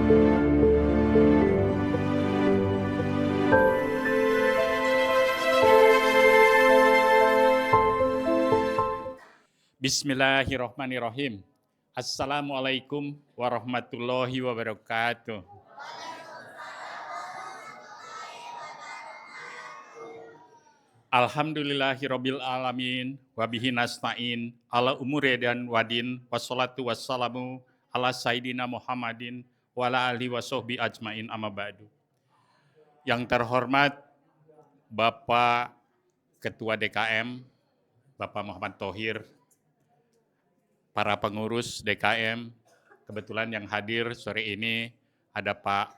Bismillahirrahmanirrahim. Assalamualaikum warahmatullahi wabarakatuh. Alhamdulillahirabbil alamin wa bihi nasta'in ala umuri dan wadin wassalatu wassalamu ala sayyidina Muhammadin wa ala alihi washabbi ajmain amma ba'du. Yang terhormat Bapak Ketua DKM, Bapak Muhammad Thohir, para pengurus DKM, kebetulan yang hadir sore ini ada Pak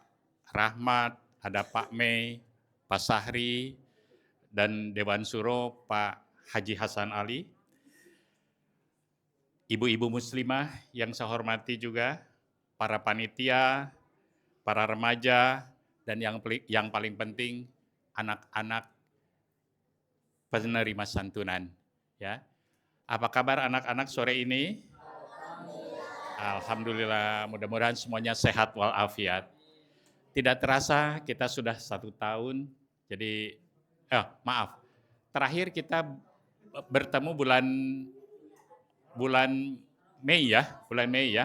Rahmat, ada Pak Mei, Pak Sahri, dan Dewan Suro Pak Haji Hasan Ali. Ibu-ibu muslimah yang saya hormati juga, para panitia, para remaja, dan yang paling penting anak-anak penerima santunan. Ya, apa kabar anak-anak sore ini? Alhamdulillah, mudah-mudahan semuanya sehat walafiat. Tidak terasa kita sudah 1 tahun, jadi terakhir kita bertemu bulan Mei ya,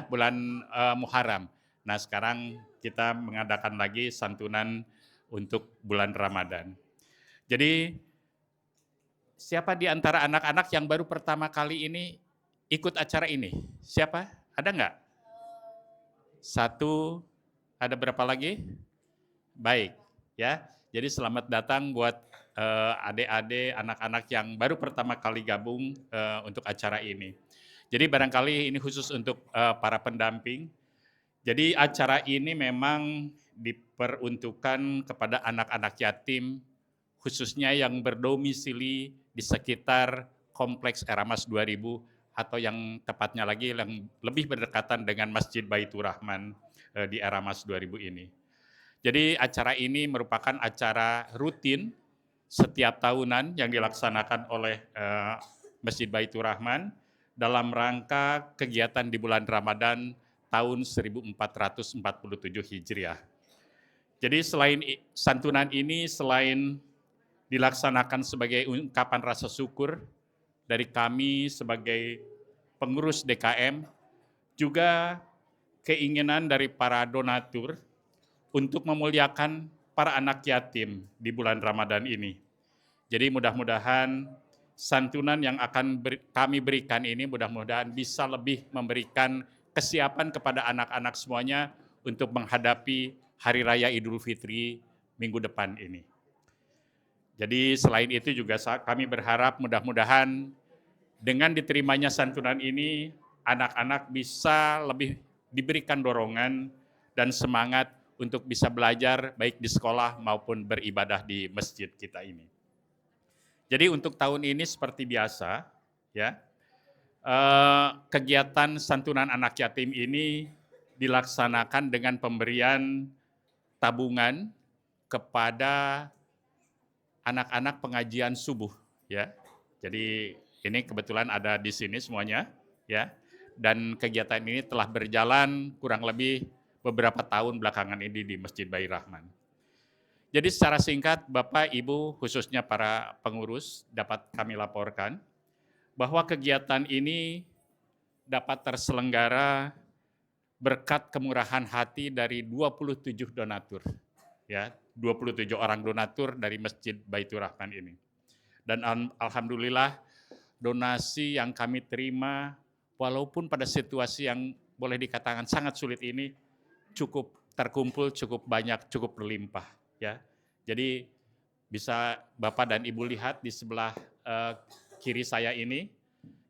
bulan Muharram. Nah sekarang kita mengadakan lagi santunan untuk bulan Ramadan. Jadi siapa di antara anak-anak yang baru pertama kali ini ikut acara ini? Siapa? Ada nggak? 1, ada berapa lagi? Baik, ya. Jadi selamat datang buat adik-adik, anak-anak yang baru pertama kali gabung untuk acara ini. Jadi barangkali ini khusus untuk para pendamping. Jadi acara ini memang diperuntukkan kepada anak-anak yatim, khususnya yang berdomisili di sekitar Kompleks Eramas 2000, atau yang tepatnya lagi yang lebih berdekatan dengan Masjid Baitur Rahman di Eramas 2000 ini. Jadi acara ini merupakan acara rutin setiap tahunan yang dilaksanakan oleh Masjid Baitur Rahman dalam rangka kegiatan di bulan Ramadan tahun 1447 Hijriah. Jadi selain santunan ini, selain dilaksanakan sebagai ungkapan rasa syukur dari kami sebagai pengurus DKM, juga keinginan dari para donatur untuk memuliakan para anak yatim di bulan Ramadan ini. Jadi mudah-mudahan santunan yang akan kami berikan ini mudah-mudahan bisa lebih memberikan kesiapan kepada anak-anak semuanya untuk menghadapi Hari Raya Idul Fitri minggu depan ini. Jadi selain itu juga kami berharap mudah-mudahan dengan diterimanya santunan ini, anak-anak bisa lebih diberikan dorongan dan semangat untuk bisa belajar baik di sekolah maupun beribadah di masjid kita ini. Jadi untuk tahun ini seperti biasa, ya, kegiatan santunan anak yatim ini dilaksanakan dengan pemberian tabungan kepada anak-anak pengajian subuh, ya. Jadi ini kebetulan ada di sini semuanya, ya. Dan kegiatan ini telah berjalan kurang lebih beberapa tahun belakangan ini di Masjid Baitur Rahman. Jadi secara singkat, Bapak, Ibu, khususnya para pengurus dapat kami laporkan bahwa kegiatan ini dapat terselenggara berkat kemurahan hati dari 27 donatur, ya. 27 orang donatur dari Masjid Baitur Rahman ini. Dan alhamdulillah donasi yang kami terima walaupun pada situasi yang boleh dikatakan sangat sulit ini cukup terkumpul, cukup banyak, cukup berlimpah, ya. Jadi bisa Bapak dan Ibu lihat di sebelah kiri saya ini,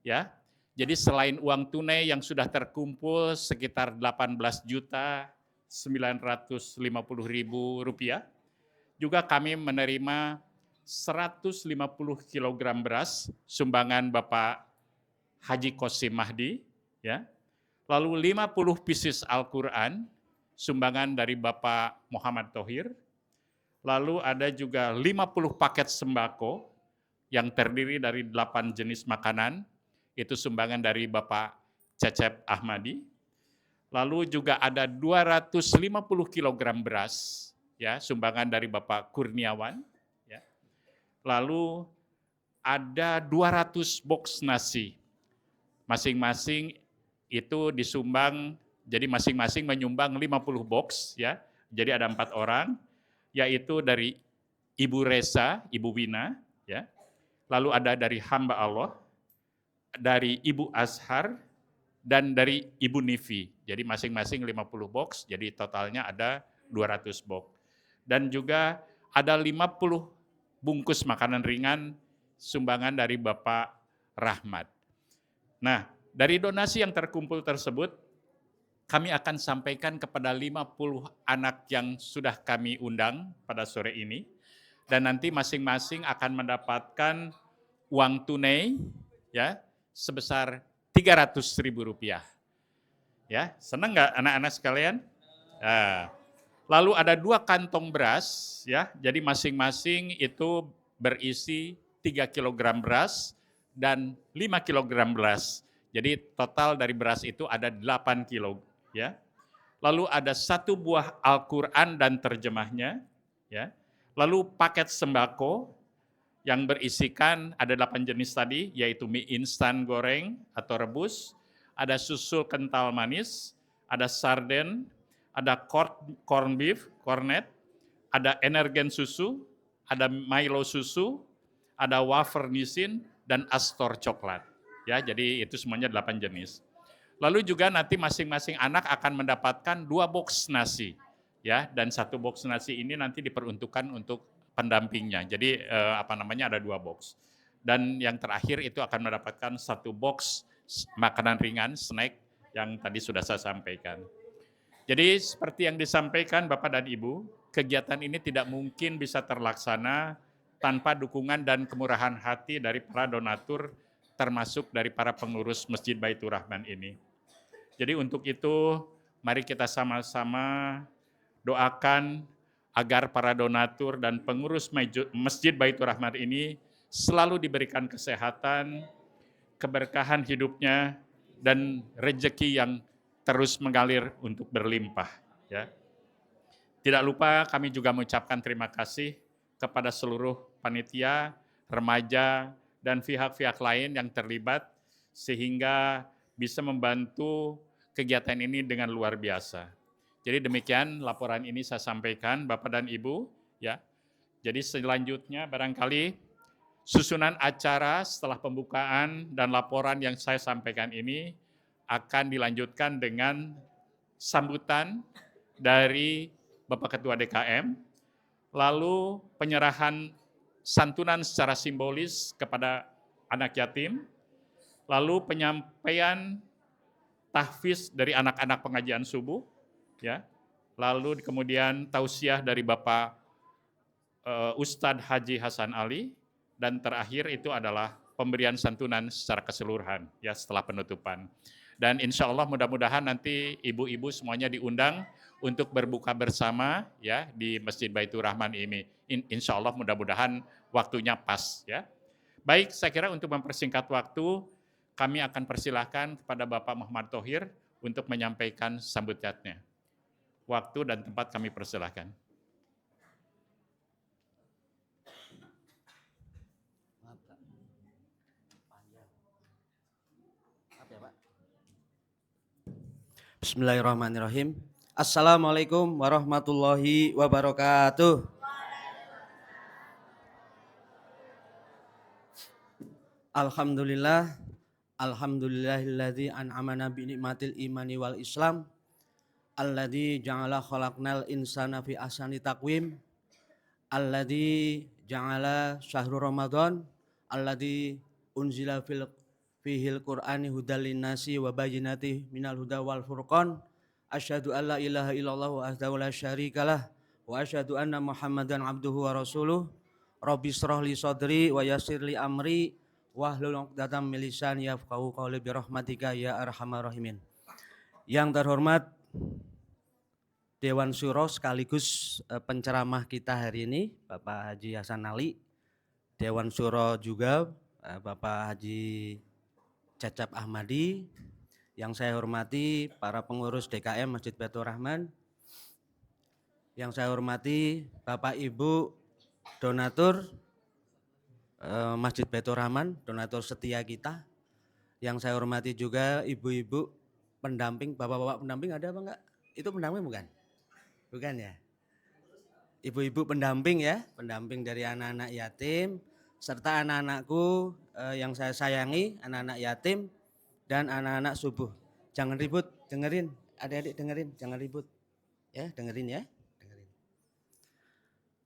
ya. Jadi selain uang tunai yang sudah terkumpul sekitar 18.950.000 rupiah, juga kami menerima 150 kg beras sumbangan Bapak Haji Qasim Mahdi, ya. Lalu 50 pieces Al-Quran sumbangan dari Bapak Muhammad Thohir. Lalu ada juga 50 paket sembako yang terdiri dari 8 jenis makanan, itu sumbangan dari Bapak Cecep Ahmadi. Lalu juga ada 250 kg beras, ya, sumbangan dari Bapak Kurniawan. Ya. Lalu ada 200 box nasi. Masing-masing itu disumbang, jadi masing-masing menyumbang 50 box, ya. Jadi ada 4 orang, yaitu dari Ibu Resa, Ibu Wina, ya. Lalu ada dari hamba Allah, dari Ibu Azhar, dan dari Ibu Nifi. Jadi masing-masing 50 box, jadi totalnya ada 200 box. Dan juga ada 50 bungkus makanan ringan sumbangan dari Bapak Rahmat. Nah, dari donasi yang terkumpul tersebut, kami akan sampaikan kepada 50 anak yang sudah kami undang pada sore ini. Dan nanti masing-masing akan mendapatkan uang tunai, ya, sebesar Rp300.000. Ya, senang nggak anak-anak sekalian? Nah, lalu ada 2 kantong beras, ya, jadi masing-masing itu berisi 3 kg beras dan 5 kg beras. Jadi total dari beras itu ada 8 kilo, ya. Lalu ada 1 buah Al-Quran dan terjemahnya, ya. Lalu paket sembako yang berisikan ada 8 jenis tadi, yaitu mie instan goreng atau rebus, ada susu kental manis, ada sarden, ada corn beef, cornet, ada energen susu, ada Milo susu, ada wafer nisin, dan Astor coklat. Ya, jadi itu semuanya 8 jenis. Lalu juga nanti masing-masing anak akan mendapatkan 2 box nasi, ya, dan 1 box nasi ini nanti diperuntukkan untuk pendampingnya. Jadi ada 2 box. Dan yang terakhir itu akan mendapatkan 1 box makanan ringan, snack yang tadi sudah saya sampaikan. Jadi seperti yang disampaikan Bapak dan Ibu, kegiatan ini tidak mungkin bisa terlaksana tanpa dukungan dan kemurahan hati dari para donatur, termasuk dari para pengurus Masjid Baitur Rahman ini. Jadi untuk itu, mari kita sama-sama doakan agar para donatur dan pengurus Masjid Baitur Rahman ini selalu diberikan kesehatan, keberkahan hidupnya, dan rezeki yang terus mengalir untuk berlimpah. Ya. Tidak lupa kami juga mengucapkan terima kasih kepada seluruh panitia, remaja, dan pihak-pihak lain yang terlibat sehingga bisa membantu kegiatan ini dengan luar biasa. Jadi demikian laporan ini saya sampaikan Bapak dan Ibu, ya. Jadi selanjutnya barangkali susunan acara setelah pembukaan dan laporan yang saya sampaikan ini akan dilanjutkan dengan sambutan dari Bapak Ketua DKM, lalu penyerahan santunan secara simbolis kepada anak yatim, lalu penyampaian tahfiz dari anak-anak pengajian subuh, ya, lalu kemudian tausiah dari Bapak Ustadz Haji Hasan Ali, dan terakhir itu adalah pemberian santunan secara keseluruhan, ya, setelah penutupan. Dan insya Allah mudah-mudahan nanti ibu-ibu semuanya diundang untuk berbuka bersama, ya, di Masjid Baitur Rahman ini. Insya Allah mudah-mudahan waktunya pas, ya. Baik, saya kira untuk mempersingkat waktu, kami akan persilahkan kepada Bapak Muhammad Thohir untuk menyampaikan sambutannya. Waktu dan tempat kami persilahkan. Bismillahirrahmanirrahim. Assalamualaikum warahmatullahi wabarakatuh. Alhamdulillah, alhamdulillahilladzi an'amana bi ni'matil imani wal islam, alladzi ja'ala khalaqnal insana fi ahsani taqwim, alladzi ja'ala syahrul ramadan, alladzi unzila fihil qur'ani hudal linnasi wa bayyinati minal huda wal furqan. Asyhadu an la ilaha illallah wa ahdahu la syarikalah wa asyhadu anna muhammadan abduhu wa rasuluh. Rabbi shrah li sadri wa yassir li amri wahlul 'uqdatam min lisani yafqahu qawli bi rahmatika ya arhamar rahimin. Yang terhormat Dewan Syuro sekaligus penceramah kita hari ini Bapak Haji Hasan Ali, Dewan Syuro juga Bapak Haji Cecep Ahmadi, Yang saya hormati para pengurus DKM Masjid Baitur Rahman, yang saya hormati Bapak Ibu donatur Masjid Baitur Rahman, donatur setia kita. Yang saya hormati juga ibu-ibu pendamping, bapak-bapak pendamping ada apa enggak? Itu pendamping bukan? Bukan ya? Ibu-ibu pendamping ya, pendamping dari anak-anak yatim, serta anak-anakku yang saya sayangi, anak-anak yatim dan anak-anak subuh. Jangan ribut, dengerin, adik-adik dengerin, jangan ribut. Ya, dengerin ya. Dengerin.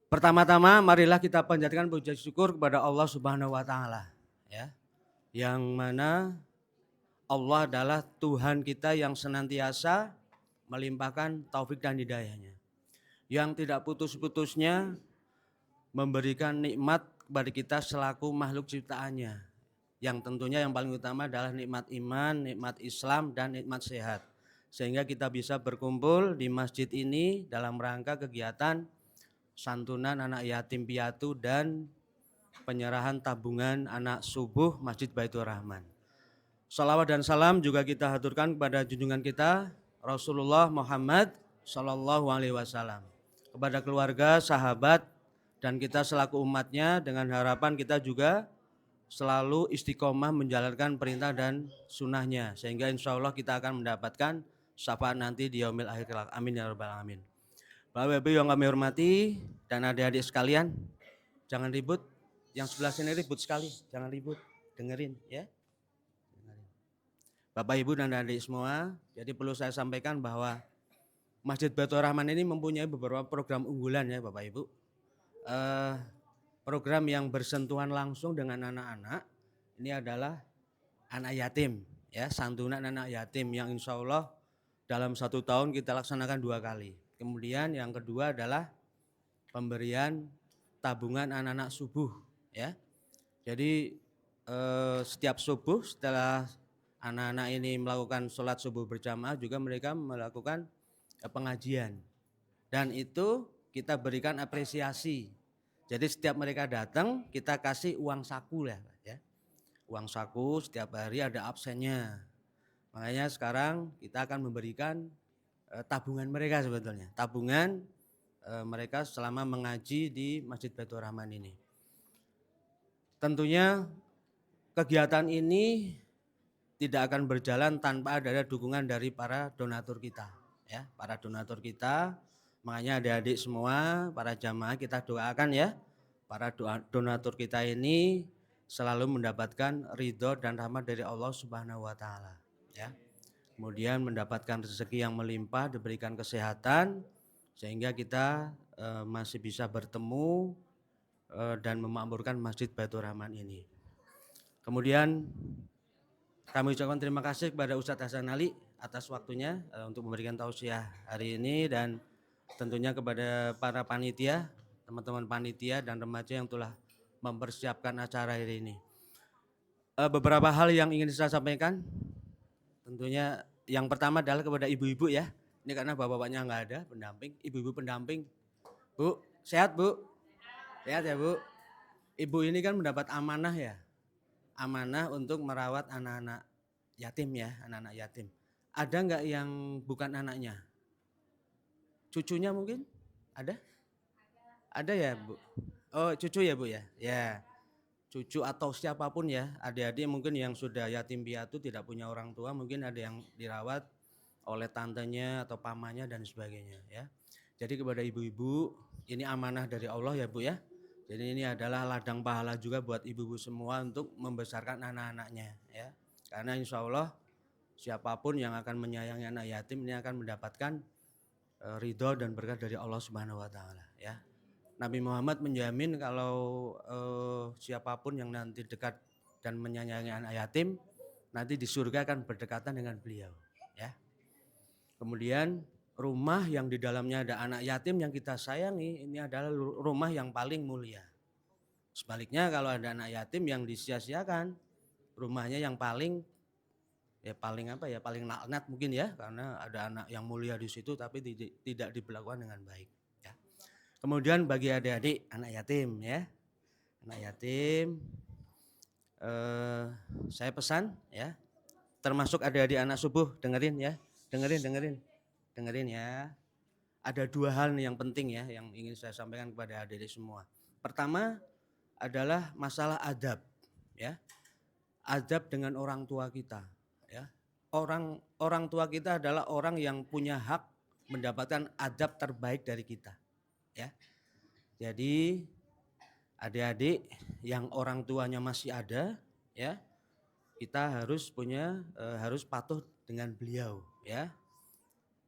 Pertama-tama marilah kita panjatkan puji syukur kepada Allah Subhanahu wa taala, ya. Yang mana Allah adalah Tuhan kita yang senantiasa melimpahkan taufik dan hidayahnya, yang tidak putus-putusnya memberikan nikmat kepada kita selaku makhluk ciptaannya, yang tentunya yang paling utama adalah nikmat iman, nikmat Islam, dan nikmat sehat, sehingga kita bisa berkumpul di masjid ini dalam rangka kegiatan santunan anak yatim piatu dan penyerahan tabungan anak subuh Masjid Baitur Rahman. Salawat dan salam juga kita haturkan kepada junjungan kita Rasulullah Muhammad Sallallahu Alaihi Wasallam, kepada keluarga, sahabat, dan kita selaku umatnya, dengan harapan kita juga selalu istiqomah menjalankan perintah dan sunnahnya, sehingga insya Allah kita akan mendapatkan syafaat nanti di yaumil akhir kelak. Amin ya rabbal alamin. Bapak Ibu yang kami hormati dan adik-adik sekalian, jangan ribut. Yang sebelah sini ribut sekali, jangan ribut, dengerin ya. Bapak Ibu dan adik semua, jadi perlu saya sampaikan bahwa Masjid Baitur Rahman ini mempunyai beberapa program unggulan ya Bapak Ibu. Program yang bersentuhan langsung dengan anak-anak ini adalah anak yatim ya, santunan anak yatim yang insya Allah dalam 1 tahun kita laksanakan 2 kali. Kemudian yang kedua adalah pemberian tabungan anak-anak subuh ya. Jadi setiap subuh setelah anak-anak ini melakukan sholat subuh berjamaah juga mereka melakukan pengajian, dan itu kita berikan apresiasi. Jadi setiap mereka datang kita kasih uang saku lah ya. Uang saku setiap hari ada absennya. Makanya sekarang kita akan memberikan tabungan mereka sebetulnya. Tabungan mereka selama mengaji di Masjid Baitur Rahman ini. Tentunya kegiatan ini tidak akan berjalan tanpa ada dukungan dari para donatur kita ya, para donatur kita. Makanya adik-adik semua, para jamaah kita doakan ya, para donatur kita ini selalu mendapatkan ridho dan rahmat dari Allah Subhanahu wa taala ya. Kemudian mendapatkan rezeki yang melimpah, diberikan kesehatan sehingga kita masih bisa bertemu dan memakmurkan Masjid Baitur Rahman ini. Kemudian kami ucapkan terima kasih kepada Ustadz Hasan Ali atas waktunya untuk memberikan tausiah hari ini, dan tentunya kepada para panitia, teman-teman panitia dan remaja yang telah mempersiapkan acara hari ini. Beberapa hal yang ingin saya sampaikan, tentunya yang pertama adalah kepada ibu-ibu ya. Ini karena bapak-bapaknya nggak ada pendamping, ibu-ibu pendamping. Bu, sehat Bu? Sehat ya Bu? Ibu ini kan mendapat amanah ya. Amanah untuk merawat anak-anak yatim ya, anak-anak yatim. Ada nggak yang bukan anaknya? Cucunya mungkin? Ada? Ada ya Bu? Oh cucu ya Bu ya? Ya, cucu atau siapapun ya, adik-adik mungkin yang sudah yatim piatu tidak punya orang tua, mungkin ada yang dirawat oleh tantenya atau pamannya dan sebagainya ya. Jadi kepada ibu-ibu, ini amanah dari Allah ya Bu ya. Jadi ini adalah ladang pahala juga buat ibu-ibu semua untuk membesarkan anak-anaknya ya. Karena insya Allah siapapun yang akan menyayangi anak yatim ini akan mendapatkan ridho dan berkat dari Allah Subhanahu wa taala ya. Nabi Muhammad menjamin kalau siapapun yang nanti dekat dan menyayangi anak yatim, nanti di surga akan berdekatan dengan beliau ya. Kemudian rumah yang di dalamnya ada anak yatim yang kita sayangi, ini adalah rumah yang paling mulia. Sebaliknya kalau ada anak yatim yang disia-siakan, rumahnya yang paling paling laknat mungkin ya, karena ada anak yang mulia di situ tapi tidak diperlakukan dengan baik ya. Kemudian bagi adik-adik anak yatim ya, anak yatim saya pesan ya, termasuk adik-adik anak subuh, dengerin ya, dengerin ya. Ada 2 hal nih yang penting ya, yang ingin saya sampaikan kepada adik-adik semua. Pertama adalah masalah adab, ya. Adab dengan orang tua kita, ya. Orang tua kita adalah orang yang punya hak mendapatkan adab terbaik dari kita, ya. Jadi adik-adik yang orang tuanya masih ada, ya, kita harus patuh dengan beliau, ya.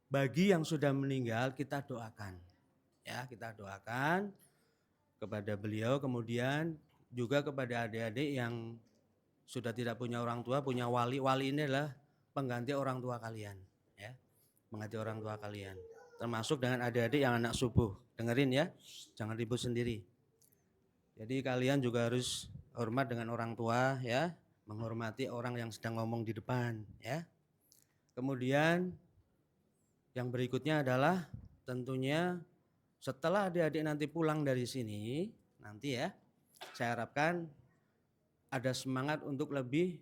Bagi yang sudah meninggal kita doakan, ya, kita doakan kepada beliau, kemudian juga kepada adik-adik yang sudah tidak punya orang tua, punya wali. Wali ini adalah pengganti orang tua kalian, ya, pengganti orang tua kalian. Termasuk dengan adik-adik yang anak subuh, dengerin ya, jangan ribut sendiri. Jadi kalian juga harus hormat dengan orang tua, ya, menghormati orang yang sedang ngomong di depan, ya. Kemudian yang berikutnya adalah tentunya setelah adik-adik nanti pulang dari sini, nanti ya, saya harapkan ada semangat untuk lebih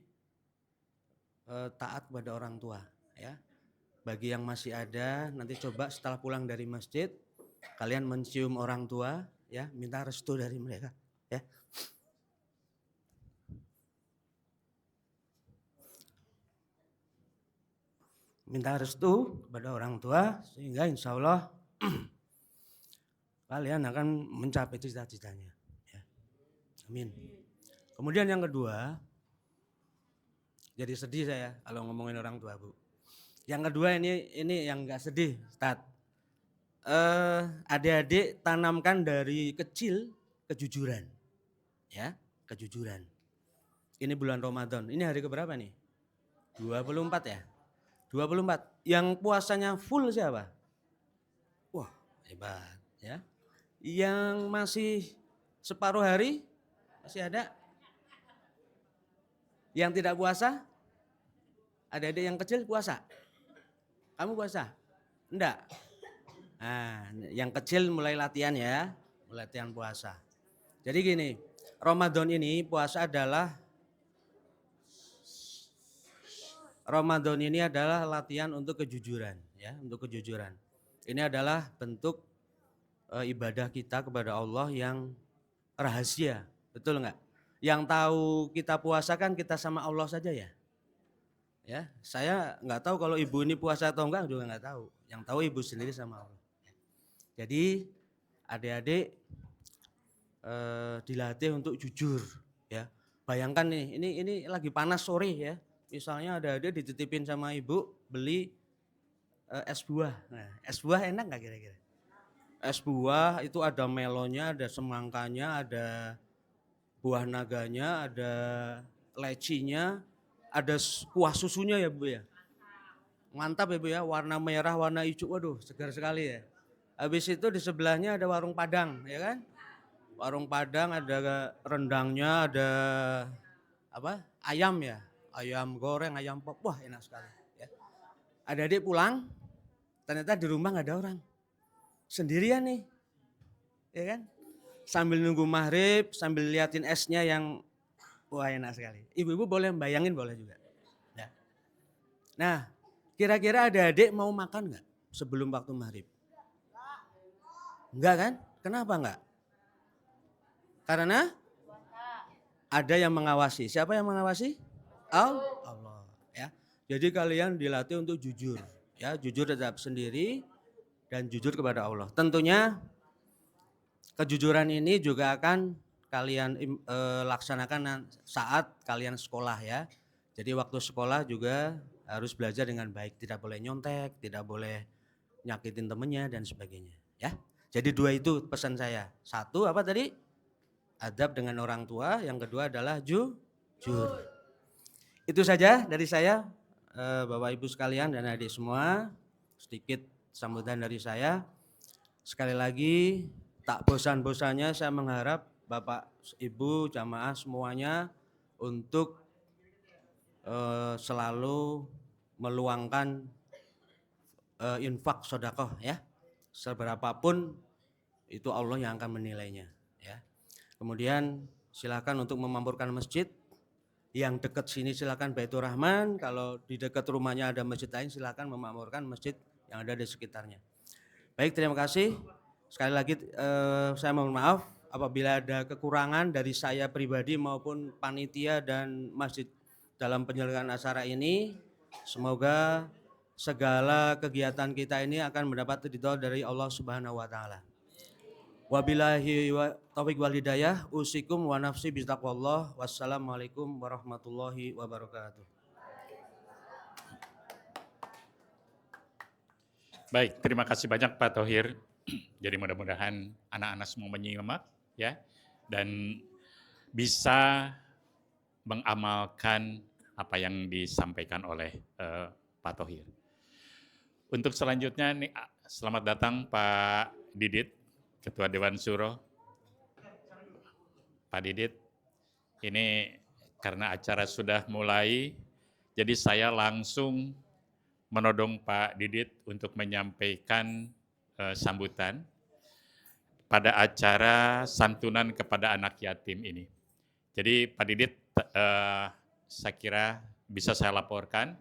taat kepada orang tua, ya. Bagi yang masih ada, nanti coba setelah pulang dari masjid, kalian mencium orang tua, ya, minta restu dari mereka, ya. Minta restu kepada orang tua sehingga insya Allah kalian akan mencapai cita-citanya, ya. Amin. Kemudian yang kedua, jadi sedih saya kalau ngomongin orang tua, Bu. Yang kedua ini yang enggak sedih, Ustaz. Adik-adik tanamkan dari kecil kejujuran, ya, kejujuran. Ini bulan Ramadan. Ini hari keberapa nih? 24 ya? 24. Yang puasanya full siapa? Wah, hebat, ya. Yang masih separuh hari masih ada? Yang tidak puasa? Adik-adik yang kecil puasa? Kamu puasa? Enggak. Nah, yang kecil mulai latihan ya, mulai latihan puasa. Jadi gini, Ramadan ini puasa Ramadan ini adalah latihan untuk kejujuran, ya, untuk kejujuran. Ini adalah bentuk ibadah kita kepada Allah yang rahasia, betul enggak? Yang tahu kita puasa kan kita sama Allah saja ya. Ya, saya nggak tahu kalau ibu ini puasa atau enggak juga nggak tahu. Yang tahu ibu sendiri sama Allah. Jadi adik-adik dilatih untuk jujur, ya. Bayangkan nih, ini lagi panas sore ya. Misalnya adik-adik dititipin sama ibu beli es buah. Nah, es buah enak nggak kira-kira? Es buah itu ada melonnya, ada semangkanya, ada buah naganya, ada lecinya, ada kuah susunya ya Bu ya. Mantap ya Bu ya, warna merah, warna hijau, waduh segar sekali ya. Habis itu di sebelahnya ada warung Padang, ya kan? Warung Padang ada rendangnya, ada apa? Ayam ya, ayam goreng, ayam pop, wah enak sekali. Ya. Adik-adik pulang, ternyata di rumah nggak ada orang, sendirian nih, ya kan? Sambil nunggu maghrib, sambil liatin esnya yang wah enak sekali. Ibu-ibu boleh bayangin boleh juga. Ya. Nah, kira-kira adik-adik mau makan nggak sebelum waktu maghrib? Enggak kan? Kenapa enggak? Karena ada yang mengawasi. Siapa yang mengawasi? Allah. Ya. Jadi kalian dilatih untuk jujur, ya, jujur terhadap sendiri dan jujur kepada Allah. Tentunya kejujuran ini juga akan kalian laksanakan saat kalian sekolah ya. Jadi waktu sekolah juga harus belajar dengan baik, tidak boleh nyontek, tidak boleh nyakitin temennya dan sebagainya, ya. Jadi 2 itu pesan saya. 1 apa tadi? Adab dengan orang tua, yang kedua adalah jujur. Itu saja dari saya, Bapak Ibu sekalian dan adik semua, sedikit sambutan dari saya. Sekali lagi tak bosan-bosannya saya mengharap Bapak Ibu jamaah semuanya untuk selalu meluangkan infak sedekah ya. Seberapapun itu Allah yang akan menilainya ya. Kemudian silakan untuk memamurkan masjid yang dekat sini silakan Baitur Rahman, kalau di dekat rumahnya ada masjid lain silakan memakmurkan masjid yang ada di sekitarnya. Baik, terima kasih. Sekali lagi saya mohon maaf apabila ada kekurangan dari saya pribadi maupun panitia dan masjid dalam penyelenggaraan acara ini. Semoga segala kegiatan kita ini akan mendapat ridho dari Allah Subhanahu wa taala. Wabillahi taufiq wal hidayah, usikum wa nafsi bitaqwallah. Wassalamualaikum warahmatullahi wabarakatuh. Baik, terima kasih banyak Pak Thohir. Jadi mudah-mudahan anak-anak semua menyimak ya dan bisa mengamalkan apa yang disampaikan oleh Pak Thohir. Untuk selanjutnya nih, selamat datang Pak Didit, Ketua Dewan Syuro. Pak Didit, ini karena acara sudah mulai, jadi saya langsung menodong Pak Didit untuk menyampaikan sambutan pada acara santunan kepada anak yatim ini. Jadi Pak Didit, saya kira bisa saya laporkan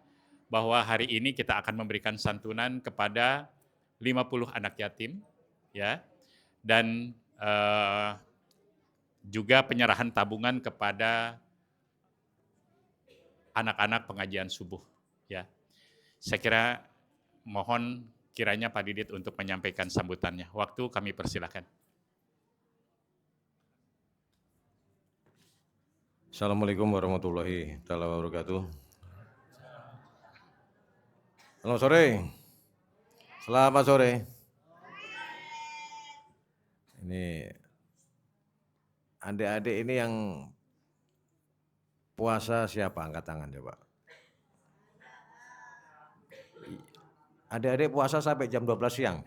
bahwa hari ini kita akan memberikan santunan kepada 50 anak yatim, ya, dan juga penyerahan tabungan kepada anak-anak pengajian subuh, ya. Saya kira mohon kiranya Pak Didit untuk menyampaikan sambutannya. Waktu kami persilakan. Assalamualaikum warahmatullahi wabarakatuh. Selamat sore. Selamat sore. Ini adik-adik ini yang puasa siapa? Angkat tangan coba. Adik-adik puasa sampai jam 12 siang?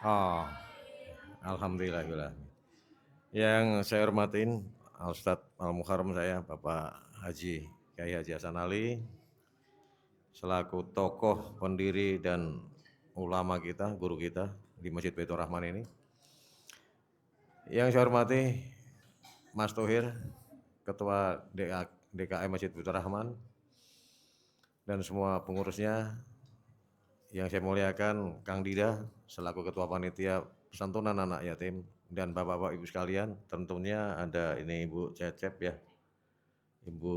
Oh, alhamdulillah. Yang saya hormatin Ustadz Al-Muharram saya, Bapak Haji Kyai Haji Hasan Ali, selaku tokoh pendiri dan ulama kita, guru kita di Masjid Baitur Rahman ini. Yang saya hormati Mas Thohir, Ketua DKM Masjid Baitur Rahman, dan semua pengurusnya. Yang saya muliakan Kang Dida, selaku Ketua Panitia Santunan Anak Yatim, dan Bapak-Bapak Ibu sekalian, tentunya ada ini Ibu Cecep ya, Ibu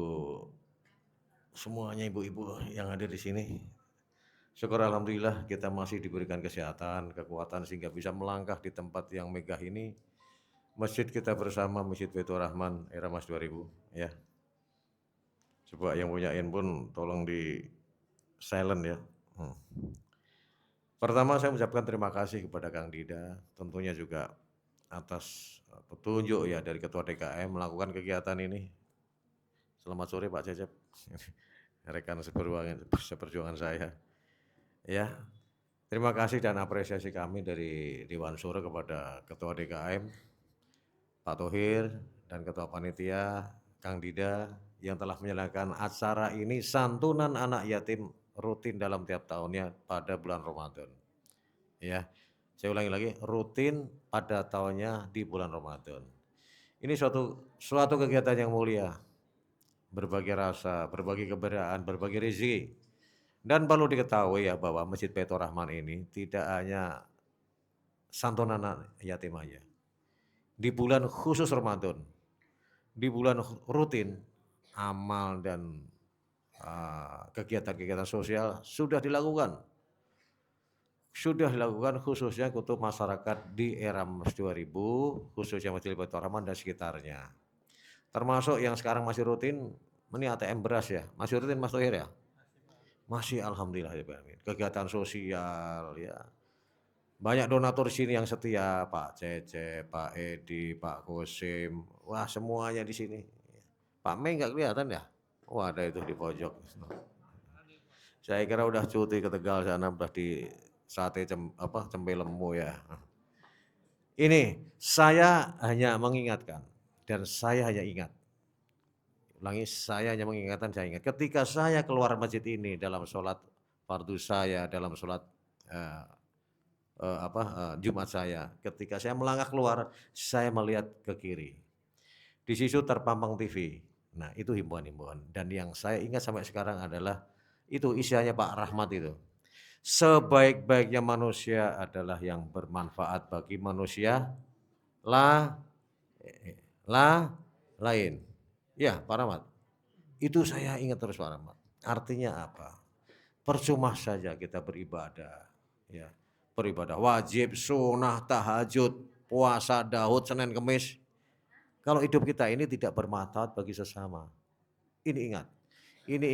semuanya ibu-ibu yang ada di sini. Syukur alhamdulillah kita masih diberikan kesehatan, kekuatan sehingga bisa melangkah di tempat yang megah ini. Masjid kita bersama, Masjid Baitur Rahman era Mas 2000 ya. Coba yang punya handphone tolong di silent ya. Pertama saya mengucapkan terima kasih kepada Kang Dida, tentunya juga atas petunjuk ya dari Ketua DKM melakukan kegiatan ini. Selamat sore Pak Cecep, rekan seperjuangan saya. Ya, terima kasih dan apresiasi kami dari Dewan Syuro kepada Ketua DKM, Pak Thohir, dan Ketua Panitia, Kang Dida, yang telah menyelenggarakan acara ini santunan anak yatim rutin dalam tiap tahunnya pada bulan Ramadan. Ya, saya ulangi lagi, rutin pada tahunnya di bulan Ramadan. Ini suatu kegiatan yang mulia, berbagi rasa, berbagi keberkahan, berbagi rezeki. Dan perlu diketahui ya bahwa Masjid Baitur Rahman ini tidak hanya santunan anak yatim aja. Di bulan khusus Ramadan, di bulan rutin, amal dan kegiatan-kegiatan sosial sudah dilakukan khususnya untuk masyarakat di era Mas 2000, khususnya Masjid Baitur Rahman dan sekitarnya. Termasuk yang sekarang masih rutin, ini ATM beras ya, masih rutin Mas Thohir ya? Masih alhamdulillah ya Pak. Kegiatan sosial ya. Banyak donatur di sini yang setia, Pak Cece, Pak Edi, Pak Kosim, wah semuanya di sini. Pak Mei nggak kelihatan ya? Wah ada itu di pojok. Saya kira udah cuti ke Tegal sana, udah di sate cempe lemu ya. Ini saya hanya mengingatkan dan saya hanya ingat. Ulangi, saya hanya mengingatkan, saya ingat. Ketika saya keluar masjid ini dalam sholat fardu saya, dalam sholat Jumat saya, ketika saya melangkah keluar, saya melihat ke kiri. Di situ terpampang TV. Nah itu himbauan-himbauan. Dan yang saya ingat sampai sekarang adalah itu isinya Pak Rahmat itu. Sebaik-baiknya manusia adalah yang bermanfaat bagi manusia la la lain. Ya Pak Rahmat, itu saya ingat terus Pak Rahmat. Artinya apa? Percuma saja kita beribadah, ya. Beribadah wajib, sunnah, tahajud, puasa, Daud, Senin, Kemis. Kalau hidup kita ini tidak bermanfaat bagi sesama. Ini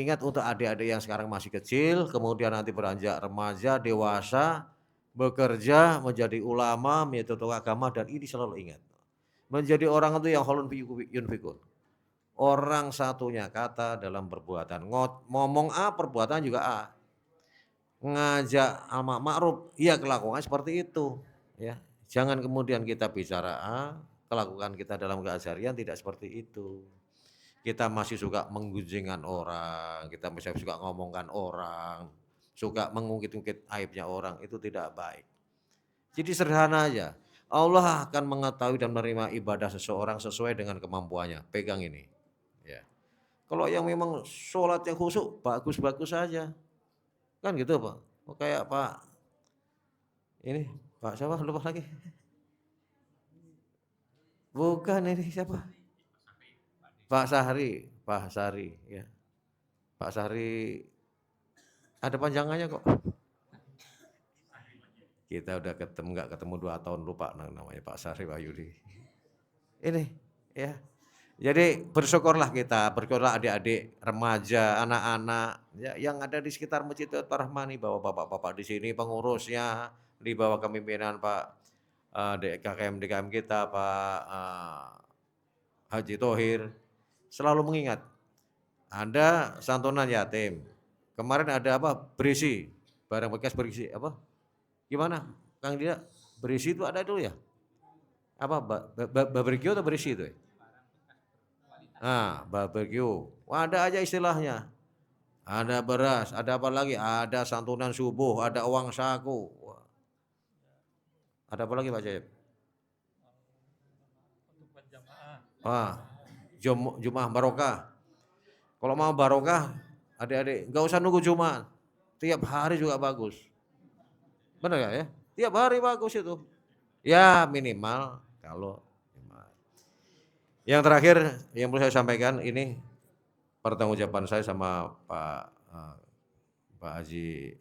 ingat untuk adik-adik yang sekarang masih kecil, kemudian nanti beranjak remaja, dewasa, bekerja, menjadi ulama, menjadi tokoh agama, dan ini selalu ingat. Menjadi orang itu yang holun yunfikun. Orang satunya kata dalam perbuatan. Ngomong A, perbuatan juga A. Ngajak amar ma'ruf, ya kelakuan seperti itu. Ya, jangan kemudian kita bicara A, kelakuan kita dalam keseharian tidak seperti itu. Kita masih suka menggunjingkan orang, kita masih suka ngomongkan orang, suka mengungkit-ungkit aibnya orang, itu tidak baik. Jadi sederhana aja, Allah akan mengetahui dan menerima ibadah seseorang sesuai dengan kemampuannya. Pegang ini. Ya. Kalau yang memang sholat yang khusyuk, bagus-bagus saja. Kan gitu Pak. Oh, kayak Pak, ini Pak siapa lupa lagi. Bukan ini siapa? Pak Sahri ya. Pak Sahri ada panjangannya kok. Kita udah nggak ketemu 2 tahun, lupa namanya Pak Sahri Wahyudi. Ini ya. Jadi bersyukurlah kita, bersyukurlah adik-adik, remaja, anak-anak ya, yang ada di sekitar Masjid Dr. Rahmani, bahwa bapak-bapak di sini pengurusnya, di bawah kepemimpinan Pak DKM kita, Pak Haji Thohir, selalu mengingat ada santunan yatim. Kemarin ada apa? Berisi, barang bekas berisi apa? Gimana? Kang Dia, berisi itu ada dulu ya? Apa? Barbecue atau berisi itu ya? Nah, barbecue. Wah, ada aja istilahnya. Ada beras, ada apa lagi? Ada santunan subuh, ada uang saku. Wah. Ada apa lagi Pak Jayab? Wah, Jumat barokah. Kalau mau barokah, adik-adik, nggak usah nunggu Jumat. Tiap hari juga bagus. Benar gak ya? Tiap hari bagus itu. Ya minimal kalau yang terakhir yang perlu saya sampaikan ini pertanggungjawaban saya sama Pak Haji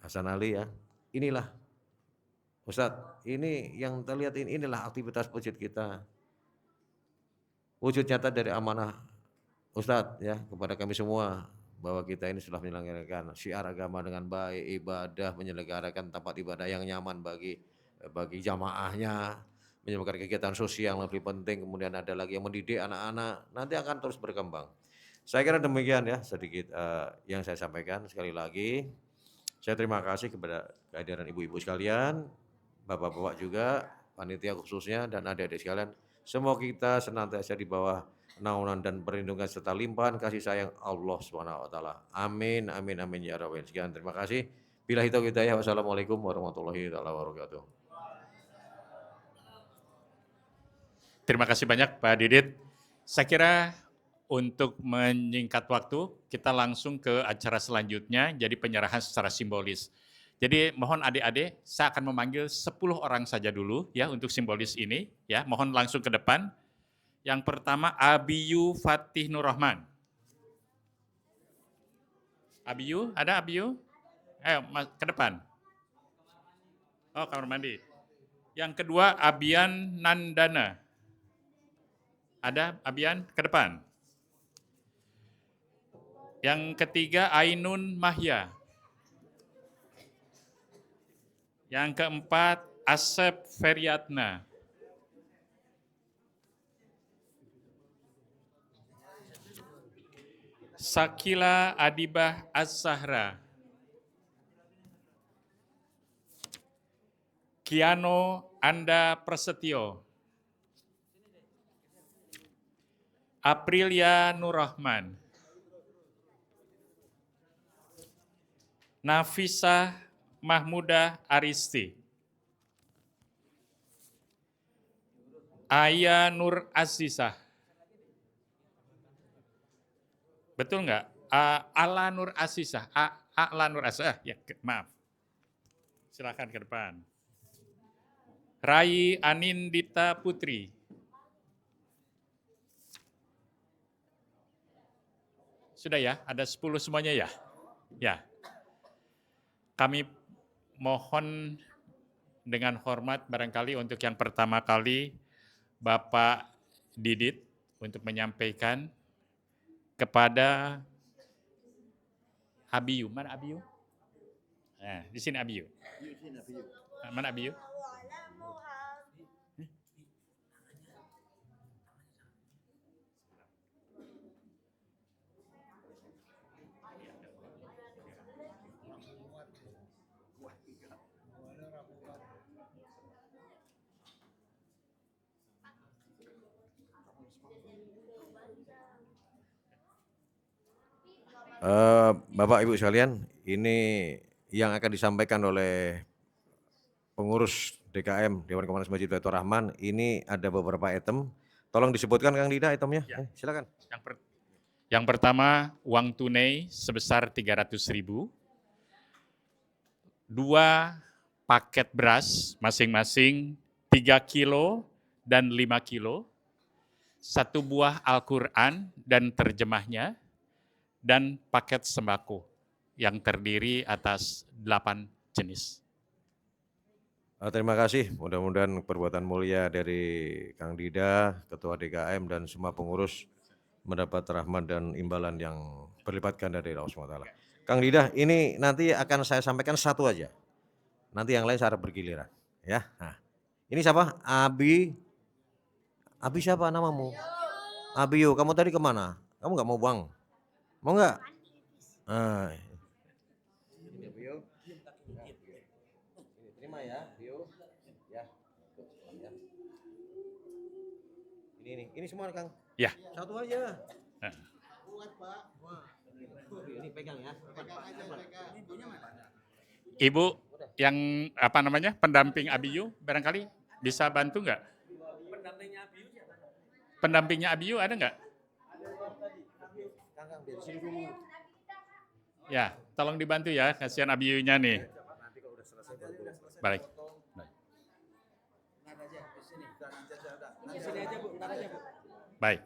Hasan Ali ya. Inilah Ustadz, ini yang terlihat inilah aktivitas masjid kita. Wujud nyata dari amanah Ustadz ya kepada kami semua bahwa kita ini sudah menyelenggarakan syiar agama dengan baik, ibadah, menyelenggarakan tempat ibadah yang nyaman bagi jamaahnya, menyelenggarakan kegiatan sosial yang lebih penting, kemudian ada lagi yang mendidik anak-anak, nanti akan terus berkembang. Saya kira demikian ya sedikit yang saya sampaikan. Sekali lagi saya terima kasih kepada kehadiran ibu-ibu sekalian, bapak-bapak juga, panitia khususnya, dan adik-adik sekalian. Semoga kita senantiasa di bawah naungan dan perlindungan serta limpahan kasih sayang Allah SWT. Amin, amin, amin ya rabbal alamin. Sekian, terima kasih. Billahi taufiq hidayah. Wassalamualaikum warahmatullahi wabarakatuh. Terima kasih banyak Pak Didit. Saya kira untuk menyingkat waktu, kita langsung ke acara selanjutnya, jadi penyerahan secara simbolis. Jadi mohon adik-adik, saya akan memanggil 10 orang saja dulu ya untuk simbolis ini. Ya, mohon langsung ke depan. Yang pertama Abiyu Fatih Nur Rahman. Abiyu, ada Abiyu? Ayo ke depan. Oh, kamar mandi. Yang kedua Abian Nandana. Ada Abian ke depan. Yang ketiga Ainun Mahya. Yang keempat Asep Feryatna. Sakila Adibah Az-Zahra. Kiano Anda Prasetyo. Aprilia Nurrahman. Nafisa Mahmudah Aristi. Aya Nur Azizah. Betul nggak? Ala Nur Asisah. Ala Nur Asisah. Ya, maaf. Silakan ke depan. Rai Anindita Putri. Sudah ya? Ada 10 semuanya ya? Ya. Kami mohon dengan hormat barangkali untuk yang pertama kali Bapak Didit untuk menyampaikan kepada Abiyu. Mana Abiyu? Nah, di sini Abiyu. Mana Abiyu? Bapak Ibu sekalian, ini yang akan disampaikan oleh pengurus DKM Dewan Keamanan Masjid Baitur Rahman, ini ada beberapa item. Tolong disebutkan Kang Dida itemnya. Ya. Silakan. Yang pertama, uang tunai sebesar 300.000. 2 paket beras masing-masing 3 kilo dan 5 kilo. 1 buah Al-Quran dan terjemahnya. Dan paket sembako yang terdiri atas 8 jenis. Terima kasih, mudah-mudahan perbuatan mulia dari Kang Dida, Ketua DKM dan semua pengurus mendapat rahmat dan imbalan yang berlipat ganda dari Allah SWT. Kang Dida, ini nanti akan saya sampaikan satu aja. Nanti yang lain secara bergiliran, ya. Nah, ini siapa? Abi siapa namamu? Abiyu, kamu tadi kemana? Kamu nggak mau buang? Mau nggak? Nah, ini Abiyu. Terima ya, Abiyu. Ya. Ini semua Kang. Ya. Satu aja. Nah. Buat Pak. Wah. Ini pegang ya. Ibu yang pendamping Abiyu barangkali bisa bantu nggak? Pendampingnya Abiyu ada nggak? Kang, dari sini dulu. Ya, tolong dibantu ya, kasihan Abiyunya nih. Baik. Baik.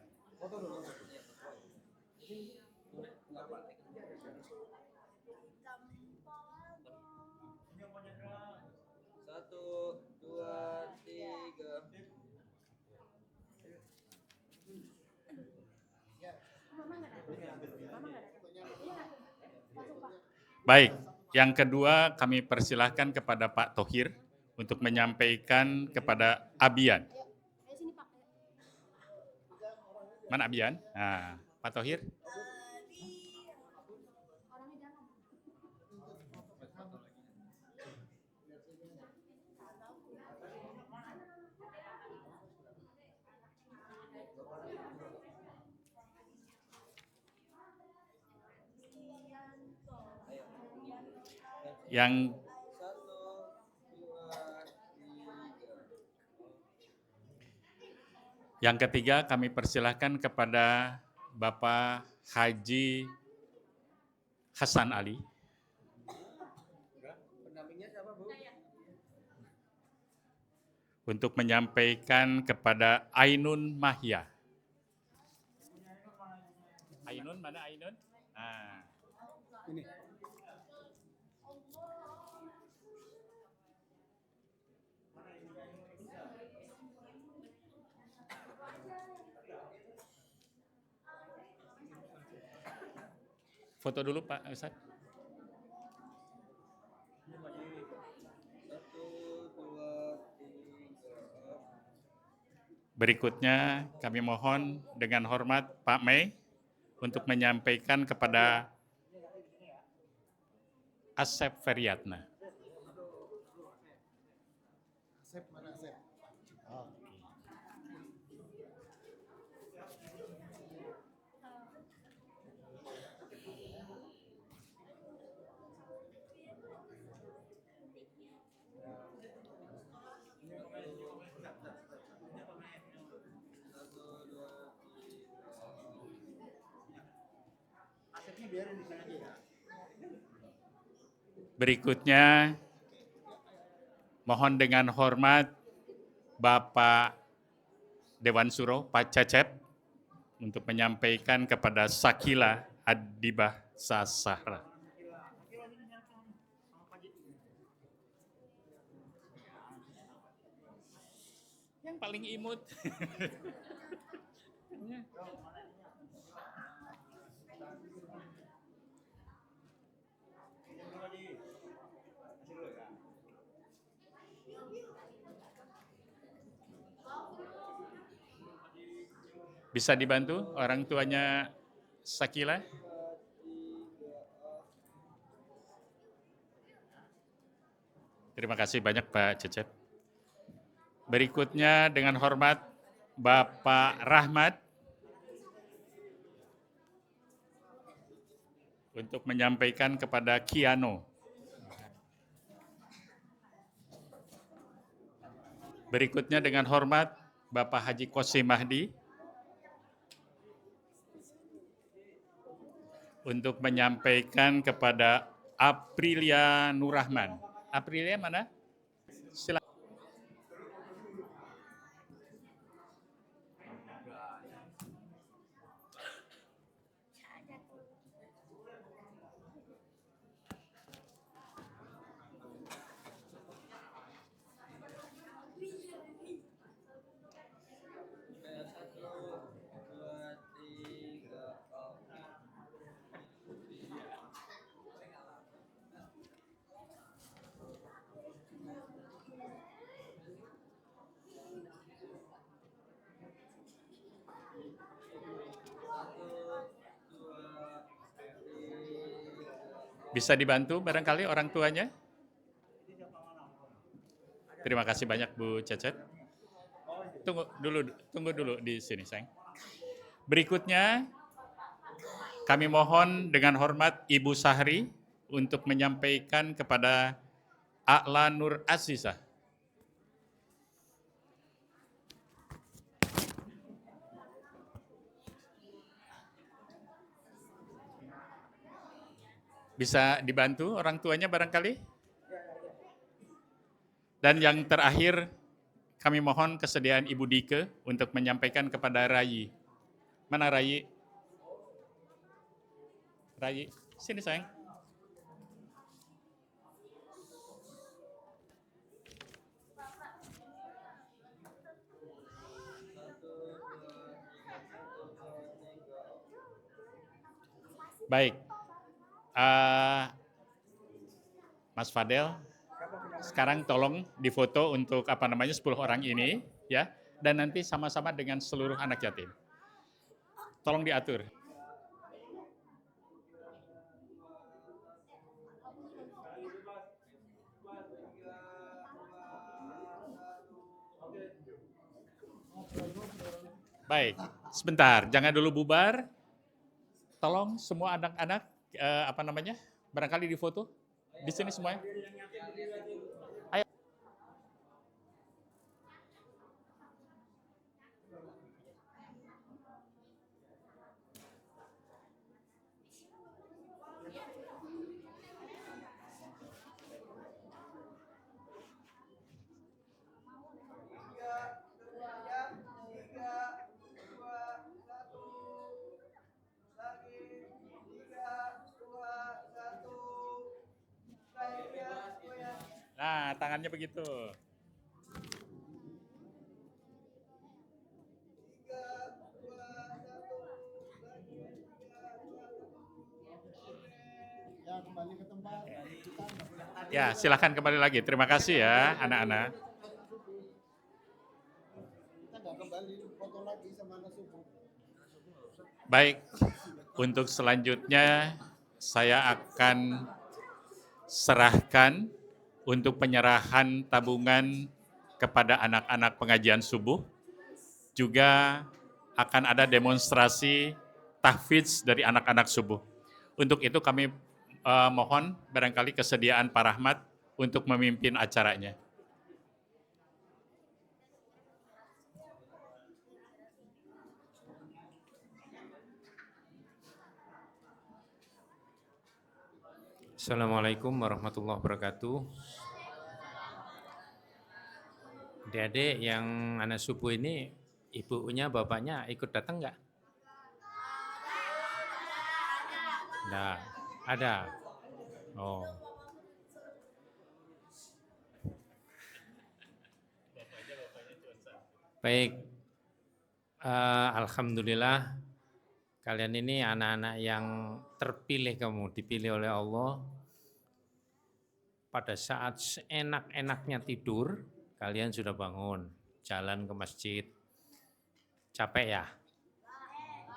Baik, yang kedua kami persilahkan kepada Pak Thohir untuk menyampaikan kepada Abian. Mana Abian? Nah, Pak Thohir. Yang ketiga kami persilahkan kepada Bapak Haji Hasan Ali. Untuk menyampaikan kepada Ainun Mahya. Ainun, mana Ainun? Nah. Ini. Foto dulu Pak Ustadz. Berikutnya kami mohon dengan hormat Pak Mei untuk menyampaikan kepada Asep Feryatna. Asep mana Asep? Berikutnya, mohon dengan hormat Bapak Dewan Suro, Pak Cecep, untuk menyampaikan kepada Sakila Adibah Sasahra. Yang paling imut. Bisa dibantu orang tuanya Sakila? Terima kasih banyak Pak Cecep. Berikutnya dengan hormat Bapak Rahmat untuk menyampaikan kepada Kiano. Berikutnya dengan hormat Bapak Haji Qasim Mahdi untuk menyampaikan kepada Aprilia Nurrahman. Aprilia mana? Silakan. Bisa dibantu barangkali orang tuanya? Terima kasih banyak Bu Cecep. Tunggu dulu di sini, sayang. Berikutnya kami mohon dengan hormat Ibu Sahri untuk menyampaikan kepada A'la Nur Azizah. Bisa dibantu orang tuanya barangkali? Dan yang terakhir, kami mohon kesediaan Ibu Dike untuk menyampaikan kepada Rayi. Mana Rayi? Rayi, sini sayang. Baik, Mas Fadel, sekarang tolong difoto untuk 10 orang ini, ya, dan nanti sama-sama dengan seluruh anak yatim. Tolong diatur. Baik, sebentar, jangan dulu bubar. Tolong semua anak-anak, barangkali difoto di sini semuanya. Ayo. Nah, tangannya begitu. Ya, silakan kembali lagi. Terima kasih ya, anak-anak. Baik, untuk selanjutnya saya akan serahkan untuk penyerahan tabungan kepada anak-anak pengajian subuh. Juga akan ada demonstrasi tahfidz dari anak-anak subuh. Untuk itu kami mohon barangkali kesediaan Pak Rahmat untuk memimpin acaranya. Assalamualaikum warahmatullahi wabarakatuh. Adik-adik yang anak subuh ini, ibunya, bapaknya ikut datang nggak? Nggak, ada. Oh, baik. Alhamdulillah kalian ini anak-anak yang terpilih, kamu dipilih oleh Allah. Pada saat seenak-enaknya tidur, kalian sudah bangun, jalan ke masjid. Capek ya?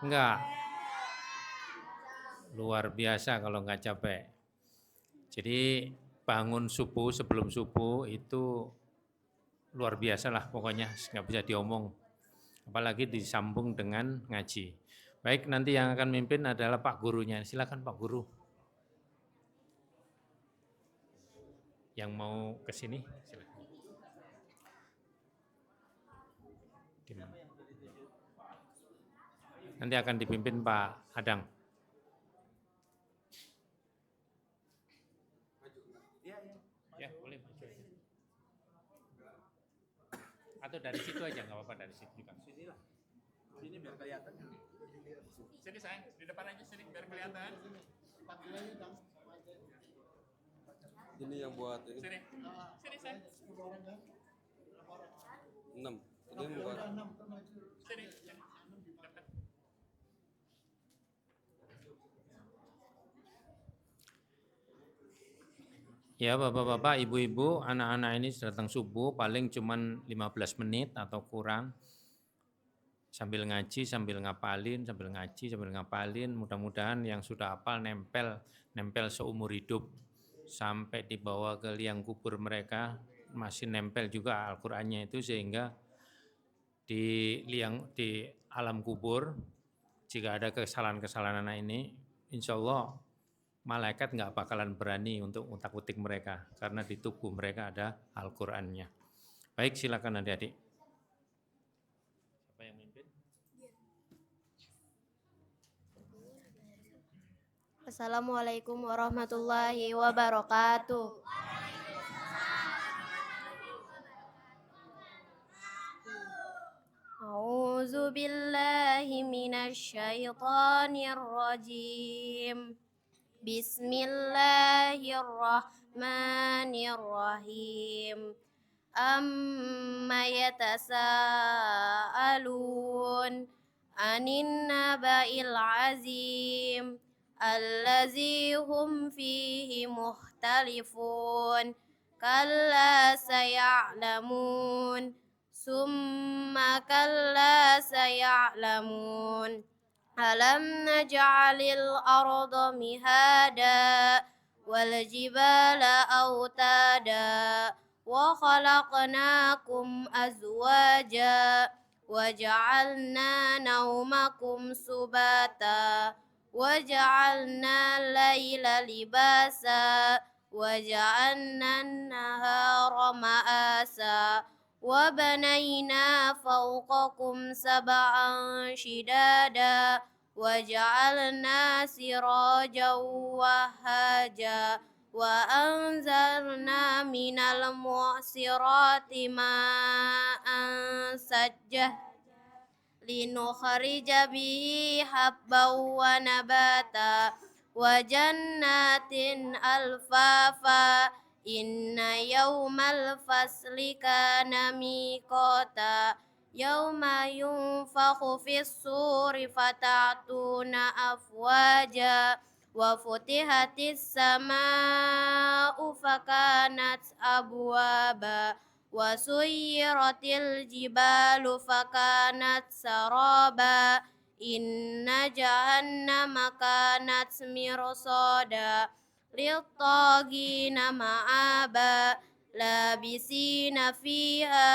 Enggak. Luar biasa kalau enggak capek. Jadi bangun subuh, sebelum subuh itu luar biasa lah pokoknya, nggak bisa diomong. Apalagi disambung dengan ngaji. Baik, nanti yang akan mimpin adalah Pak Gurunya. Silakan Pak Guru. Yang mau ke sini, silakan. Nanti akan dipimpin Pak Adang. Ya, boleh maju aja. Atau dari situ aja, nggak apa-apa, dari situ juga. Sini biar kelihatan. Sini sayang, di depan aja sini biar kelihatan. Ini yang buat ini Sini, sini sayang. 6. Ini yang buat Sini, sini. Dekat. Ya Bapak-bapak, Ibu-ibu, anak-anak ini datang subuh paling cuman 15 menit atau kurang. Sambil ngaji, sambil ngapalin, sambil ngaji, sambil ngapalin. Mudah-mudahan yang sudah hafal nempel seumur hidup. Sampai dibawa ke liang kubur mereka, masih nempel juga Al-Qur'annya itu, sehingga di alam kubur, jika ada kesalahan-kesalahan anak ini, insya Allah malaikat nggak bakalan berani untuk utak-utik mereka, karena di tubuh mereka ada Al-Qur'annya. Baik, silakan adik-adik. Siapa yang mimpin? Assalamualaikum warahmatullahi wabarakatuh. A'udzu billahi minasy syaithanir rajim. Bismillahirrahmanirrahim. Amma yatasaalun anin naba'il azim allazi hum fihi mukhtalifun kalla saya'lamun summa kalla saya'lamun alam naj'alil arda mihada wal jibala autada wa khalaqnakum azwaja wa ja'alna naumakum subata wa ja'alna laila libasa wa ja'alna an-nahara ma'asa wa banayna fawqakum sab'an shidada wa ja'alna sirajan wahaja wa anzalna minal mu'sirati ma'an sajjah linukhrija bihi habban wa nabata wa jannatin alfafa inna yawmal fasli kana miqata yawma yunfakhu fis suri fatatuna afwaja wa futihatis samaa'u fakanat abwaba wa suyyiratil jibalu fakanat saraba inna jahannama kanat mirsada littagina ma'aba labisina fiha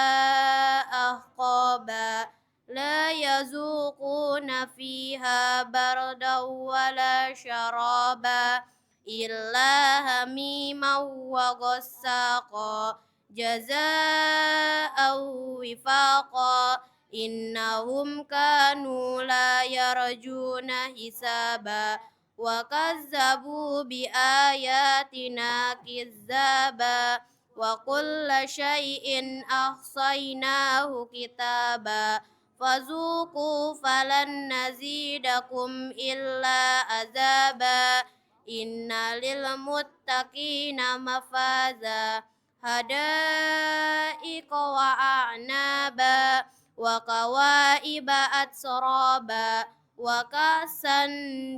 ahqaba la yazuquna fiha bardan wala syaraba illa hamiman wa ghassaqa jazaa'an wifaqa innahum kanu la yarjuna hisaba وكذبوا بآياتنا كذابا وكل شيء أحصيناه كتابا فذوقوا فلن نزيدكم إلا عذابا إن للمتقين مفازا حدائق وأعنابا وكواعب أترابا وكأسا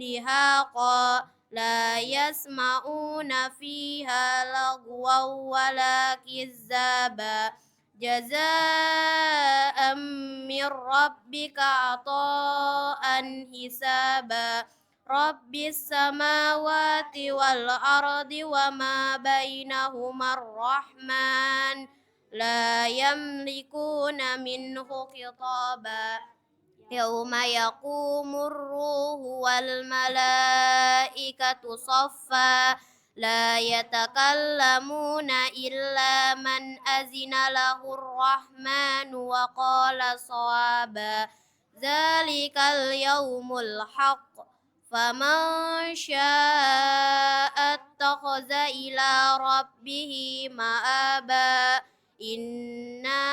دهاقا لا يسمعون فيها لغوا ولا كذابا جزاء من ربك عطاء حسابا رب السماوات والأرض وما بينهما الرحمن لا يملكون منه خطابا يوم يقوم الروح والملائكة صفا لا يتكلمون إلا من أذن له الرحمن وقال صوابا ذلك اليوم الحق فمن شاء اتخذ إلى ربه مآبا إنا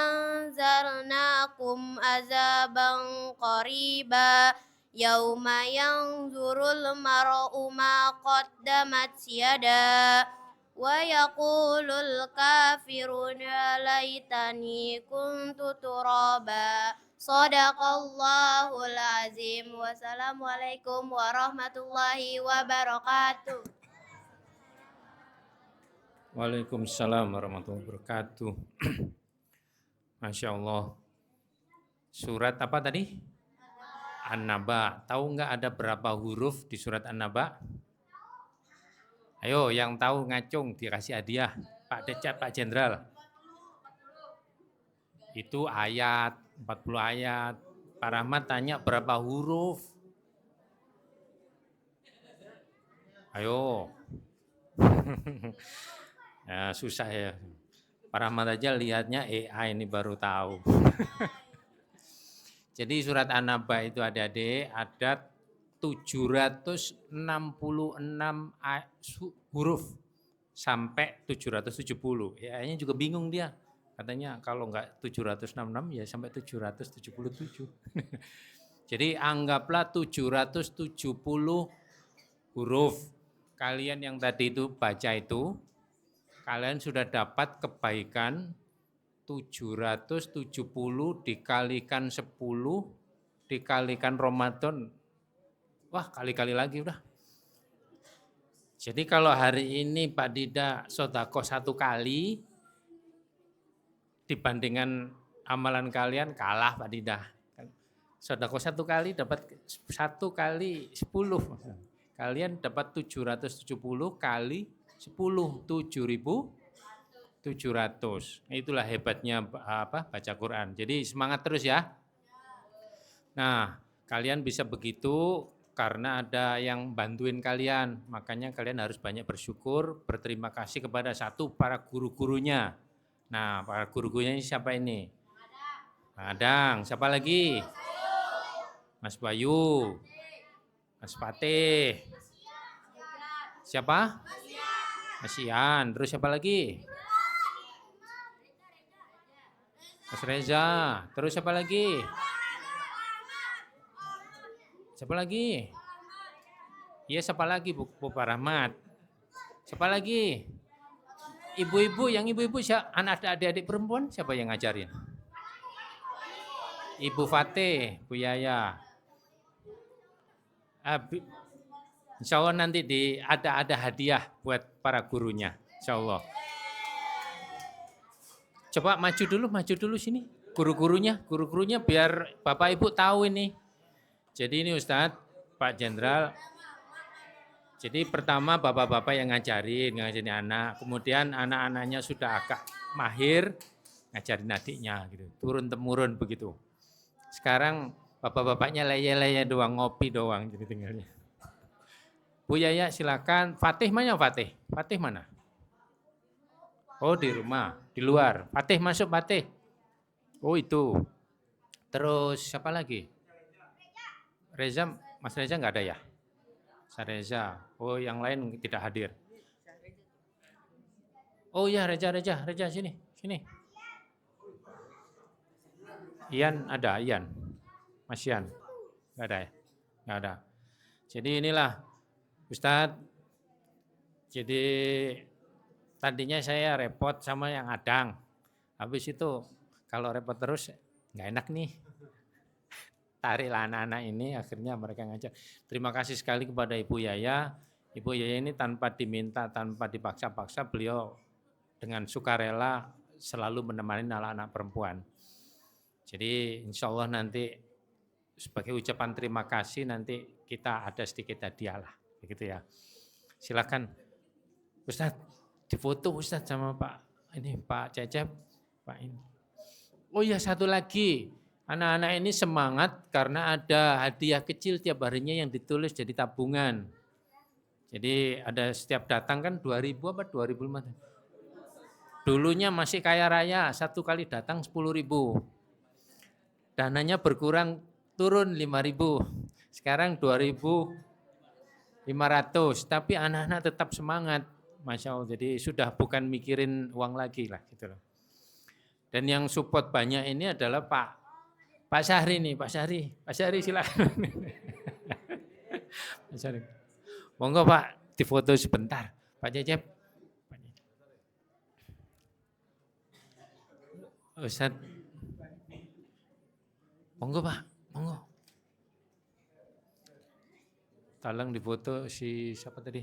أنذرناكم عذابا قريبا يوم ينظر المرء ما قدمت يداه ويقول الكافر يا ليتني كنت ترابا صدق الله العظيم والسلام عليكم ورحمة الله وبركاته. Waalaikumsalam warahmatullahi wabarakatuh. Masya Allah. Surat apa tadi? An-Naba. Tahu nggak ada berapa huruf di surat An-Naba? Ayo yang tahu ngacung dikasih hadiah. Pak Decap, Pak Jenderal. Itu ayat, 40 ayat. Pak Rahmat tanya berapa huruf? Ayo. Ya, susah ya. Pak Rahmat aja lihatnya AI ini baru tahu. Jadi surat An-Naba itu adik-adik ada 766 huruf sampai 770. Ya, ini juga bingung dia. Katanya kalau enggak 766 ya sampai 777. Jadi anggaplah 770 huruf. Kalian yang tadi itu baca itu, kalian sudah dapat kebaikan 770 dikalikan 10 dikalikan Ramadan. Wah, kali-kali lagi udah. Jadi kalau hari ini Pak Dida sodako 1 kali, dibandingkan amalan kalian kalah Pak Dida. Sodako 1 kali dapat 1 kali 10. Kalian dapat 770 kali 10, 7.700. Itulah hebatnya baca Quran. Jadi semangat terus ya. Nah, kalian bisa begitu karena ada yang bantuin kalian. Makanya kalian harus banyak bersyukur, berterima kasih kepada satu para guru-gurunya. Nah, para guru-gurunya ini siapa ini? Adang, siapa lagi? Mas Bayu, Mas Fatih. Siapa? Mas Ian. Terus siapa lagi? Mas Reza. Terus siapa lagi? Siapa lagi? Iya, siapa lagi Bu Pak Rahmat? Siapa lagi? Ibu-ibu, yang ibu-ibu anak adik-adik perempuan siapa yang ngajarin? Ibu Fatih, Bu Yaya. Insya Allah nanti ada hadiah buat para gurunya, insya Allah. Coba maju dulu sini, guru-gurunya biar Bapak Ibu tahu ini. Jadi ini Ustadz, Pak Jenderal. Jadi pertama bapak-bapak yang ngajarin anak, kemudian anak-anaknya sudah agak mahir ngajarin adiknya gitu, turun temurun begitu. Sekarang bapak-bapaknya leye-leye doang, ngopi doang jadi tinggalnya. Bu Yaya silakan. Fatih mana Fatih? Fatih mana? Oh di rumah, di luar. Fatih masuk Fatih. Oh itu. Terus siapa lagi? Reza, Mas Reza nggak ada ya? Sareza. Oh, yang lain tidak hadir. Oh iya, Reza sini. Ian ada, Ian. Mas Ian. Enggak ada ya? Enggak ada. Jadi inilah Ustadz, jadi tadinya saya repot sama yang adang. Habis itu kalau repot terus nggak enak nih. Tariklah anak-anak ini, akhirnya mereka ngajak. Terima kasih sekali kepada Ibu Yaya. Ibu Yaya ini tanpa diminta, tanpa dipaksa-paksa, beliau dengan sukarela selalu menemani anak-anak perempuan. Jadi insya Allah nanti sebagai ucapan terima kasih nanti kita ada sedikit hadiah lah, begitu ya. Silakan Ustadz, difoto Ustadz sama Pak Cecep, Pak ini. Oh iya, satu lagi, anak-anak ini semangat karena ada hadiah kecil tiap harinya yang ditulis jadi tabungan. Jadi ada setiap datang kan 2.000 apa 2.500. Dulunya masih kaya raya, satu kali datang 10.000. Dananya berkurang, turun 5.000. Sekarang 2.500. Tapi anak-anak tetap semangat, Masya Allah. Jadi sudah bukan mikirin uang lagi lah gitu loh. Dan yang support banyak ini adalah Pak Syahri nih, Pak Syahri silakan. Pak Syahri. Monggo Pak, difoto sebentar. Pak Cecep. Ustaz. Monggo Pak, monggo. Tolong difoto si siapa tadi?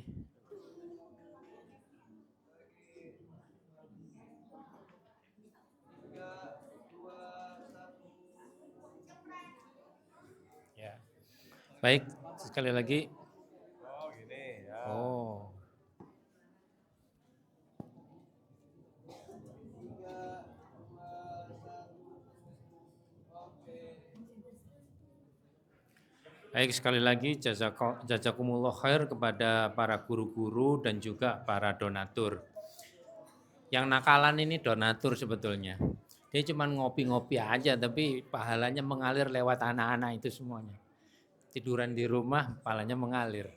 Ya. Baik, sekali lagi. Oh gini ya. Oh. Baik, sekali lagi jazakumullah khair kepada para guru-guru dan juga para donatur. Yang nakalan ini donatur sebetulnya. Dia cuma ngopi-ngopi aja tapi pahalanya mengalir lewat anak-anak itu semuanya. Tiduran di rumah pahalanya mengalir.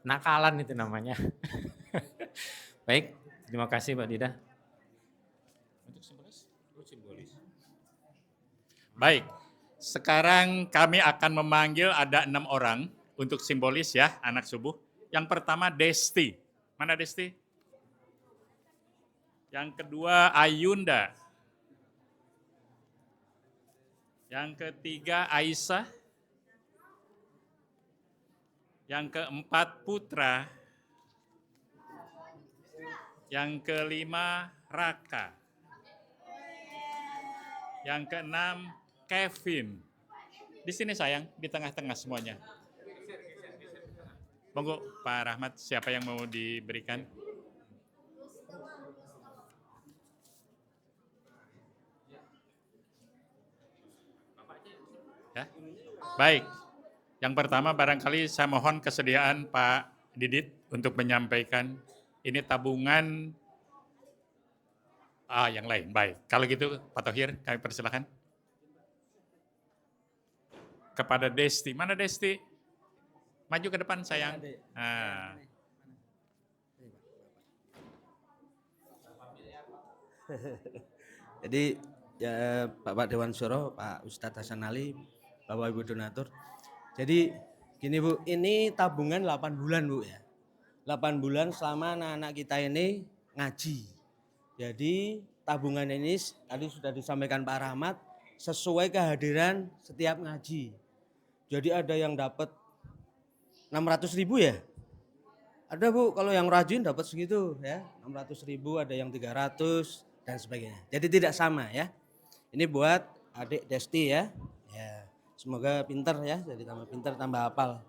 Nakalan itu namanya. Baik, terima kasih Pak Dida. Untuk simbolis. Baik, sekarang kami akan memanggil ada 6 orang untuk simbolis ya, anak subuh. Yang pertama Desti. Mana Desti? Yang kedua Ayunda. Yang ketiga Aisyah. Yang keempat Putra. Yang kelima Raka. Yang keenam Kevin. Di sini sayang, di tengah-tengah semuanya. Monggo Pak Rahmat, siapa yang mau diberikan? Ya. Baik. Yang pertama barangkali saya mohon kesediaan Pak Didit untuk menyampaikan ini tabungan yang lain. Baik. Kalau gitu Pak Thohir kami persilakan. Kepada Desti. Mana Desti? Maju ke depan sayang. Nah. Jadi ya Bapak Dewan Syuro, Pak Ustadz Hasan Ali, Bapak Ibu donatur. Jadi gini Bu, ini tabungan 8 bulan Bu ya. 8 bulan selama anak-anak kita ini ngaji. Jadi tabungan ini tadi sudah disampaikan Pak Rahmat sesuai kehadiran setiap ngaji. Jadi ada yang dapat 600.000 ya. Ada Bu, kalau yang rajin dapat segitu ya, 600.000, ada yang 300 dan sebagainya. Jadi tidak sama ya. Ini buat adik Desti ya. Ya, semoga pintar ya, jadi tambah pintar, tambah hafal.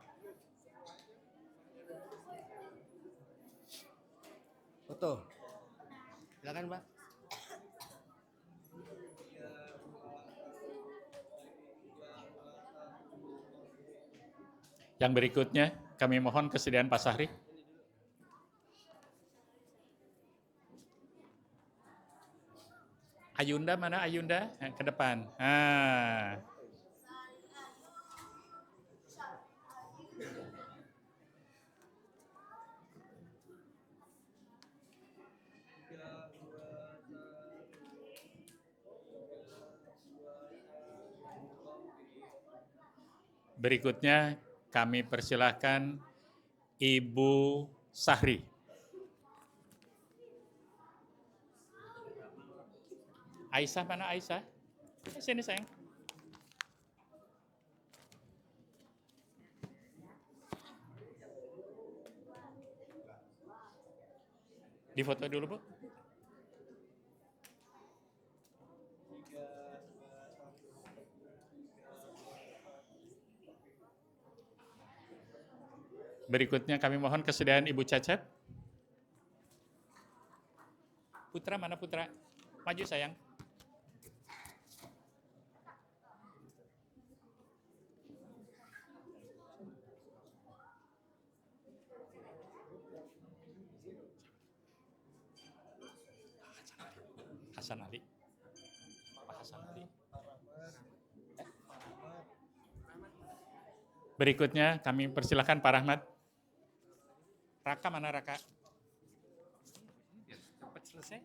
Foto. Silakan Pak. Yang berikutnya kami mohon kesediaan Pak Sahri. Ayunda mana Ayunda? Ke depan. Berikutnya kami persilahkan Ibu Sahri. Aisyah, mana Aisyah? Sini sayang. Difoto dulu, Bu. Berikutnya kami mohon kesediaan Ibu Cecep. Putra, mana Putra? Maju sayang. Hasan Ali. Pak Hasan Ali. Berikutnya kami persilahkan Pak Rahmat. Raka, mana Raka? Cepat selesai.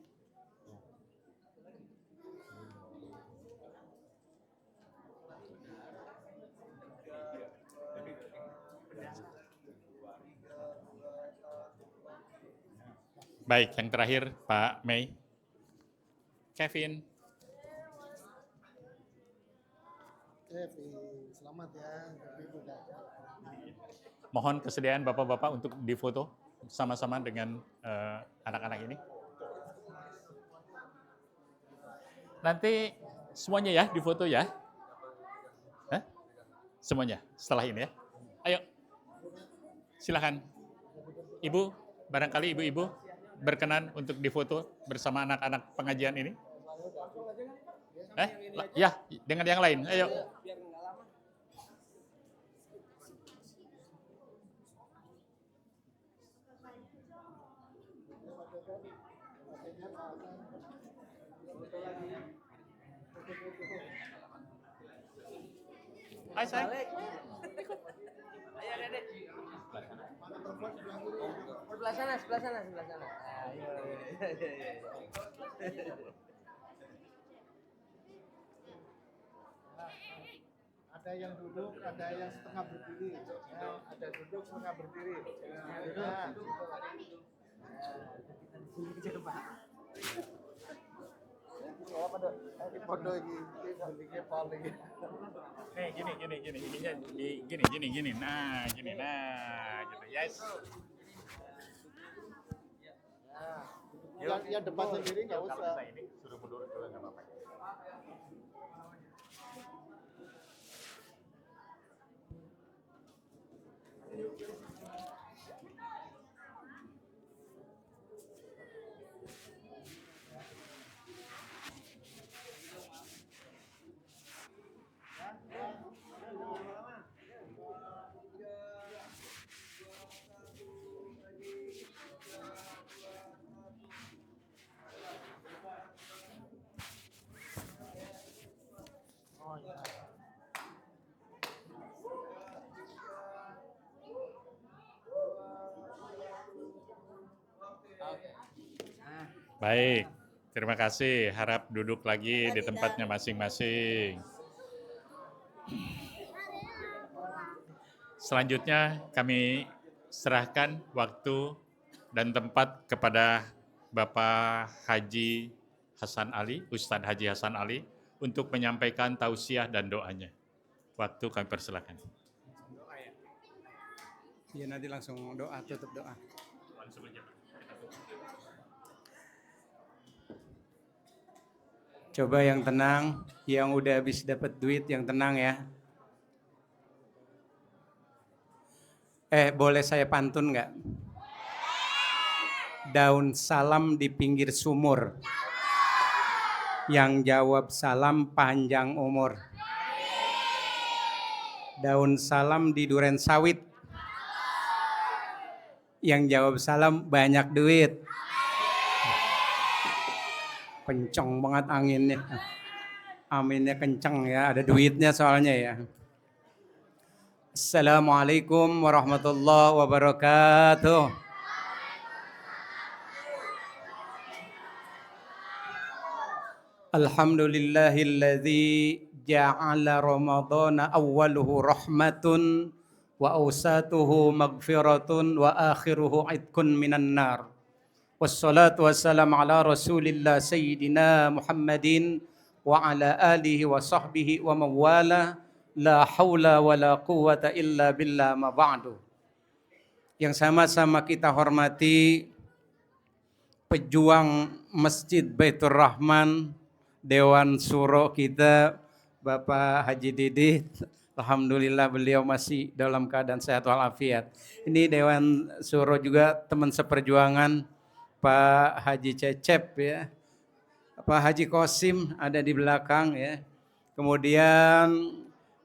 Baik, yang terakhir Pak Mei. Kevin. Selamat ya. Mohon kesediaan Bapak-Bapak untuk difoto sama-sama dengan anak-anak ini. Nanti semuanya ya difoto ya. Hah? Semuanya setelah ini ya. Ayo, silakan. Ibu, barangkali ibu-ibu berkenan untuk difoto bersama anak-anak pengajian ini. Ya, dengan yang lain. Ayo. Ayo, sayang. Ayo Dedek. Sebelah sana. Ayo. Ada yang duduk, ada yang setengah berdiri. Ya, ada duduk setengah berdiri. Ya, apa dok? Foto ini, bentuknya paling. Nih, gini. Nah, gitu. Yes. Yang depan sendiri nggak usah. Ini suruh mundur dulu nggak apa-apa. Baik, terima kasih. Harap duduk lagi di tempatnya masing-masing. Selanjutnya kami serahkan waktu dan tempat kepada Bapak Haji Hasan Ali, Ustadz Haji Hasan Ali, untuk menyampaikan tausiah dan doanya. Waktu kami persilakan. Iya nanti langsung doa, tutup doa. Coba yang tenang, yang udah habis dapat duit yang tenang ya. Boleh saya pantun nggak? Daun salam di pinggir sumur. Yang jawab salam panjang umur. Daun salam di duren sawit. Yang jawab salam banyak duit. Kenceng banget anginnya. Aminnya kenceng ya, ada duitnya soalnya ya. Assalamualaikum warahmatullahi wabarakatuh. Alhamdulillahilladzi ja'ala ramadhana awwaluhu rahmatun wa awsatuhu maghfiratun wa akhiruhu itqun minan nar. Wassalatu wassalamu ala Rasulillah Sayyidina Muhammadin wa ala alihi wa sahbihi wa mawala. La haula wa la quwata illa billah ma ba'du. Yang sama-sama kita hormati pejuang Masjid Baitur Rahman, Dewan Suro kita, Bapak Haji Didit. Alhamdulillah beliau masih dalam keadaan sehat walafiat. Ini Dewan Suro juga teman seperjuangan Pak Haji Cecep ya. Pak Haji Kosim ada di belakang ya. Kemudian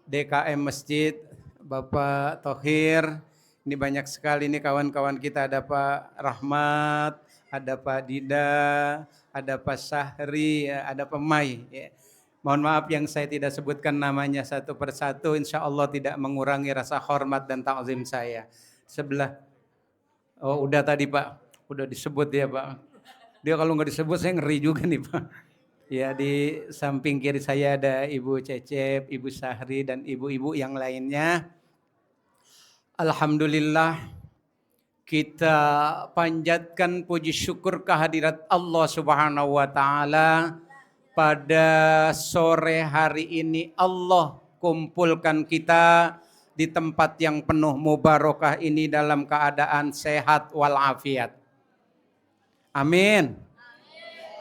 DKM Masjid, Bapak Thohir. Ini banyak sekali nih kawan-kawan kita, ada Pak Rahmat, ada Pak Dida, ada Pak Syahri, ada Pak Mai. Ya. Mohon maaf yang saya tidak sebutkan namanya satu persatu, insya Allah tidak mengurangi rasa hormat dan ta'zim saya. Sebelah, oh udah tadi Pak, udah disebut ya Pak. Dia kalau nggak disebut saya ngeri juga nih Pak. Ya di samping kiri saya ada Ibu Cecep, Ibu Syahri dan ibu-ibu yang lainnya. Alhamdulillah kita panjatkan puji syukur kehadirat Allah Subhanahu wa taala pada sore hari ini. Allah kumpulkan kita di tempat yang penuh mubarakah ini dalam keadaan sehat walafiat. Amin.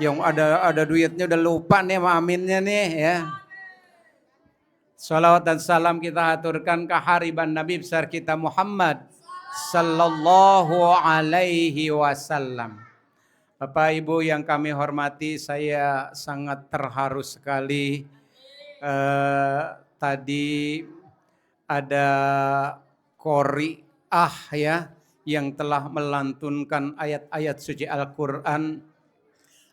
Yang ada duitnya udah lupa nih sama aminnya nih ya. Salawat dan salam kita aturkan ke hariban Nabi besar kita Muhammad sallallahu alaihi wasallam. Bapak Ibu yang kami hormati, saya sangat terharu sekali. Tadi ada qori'ah ya yang telah melantunkan ayat-ayat suci Al-Quran.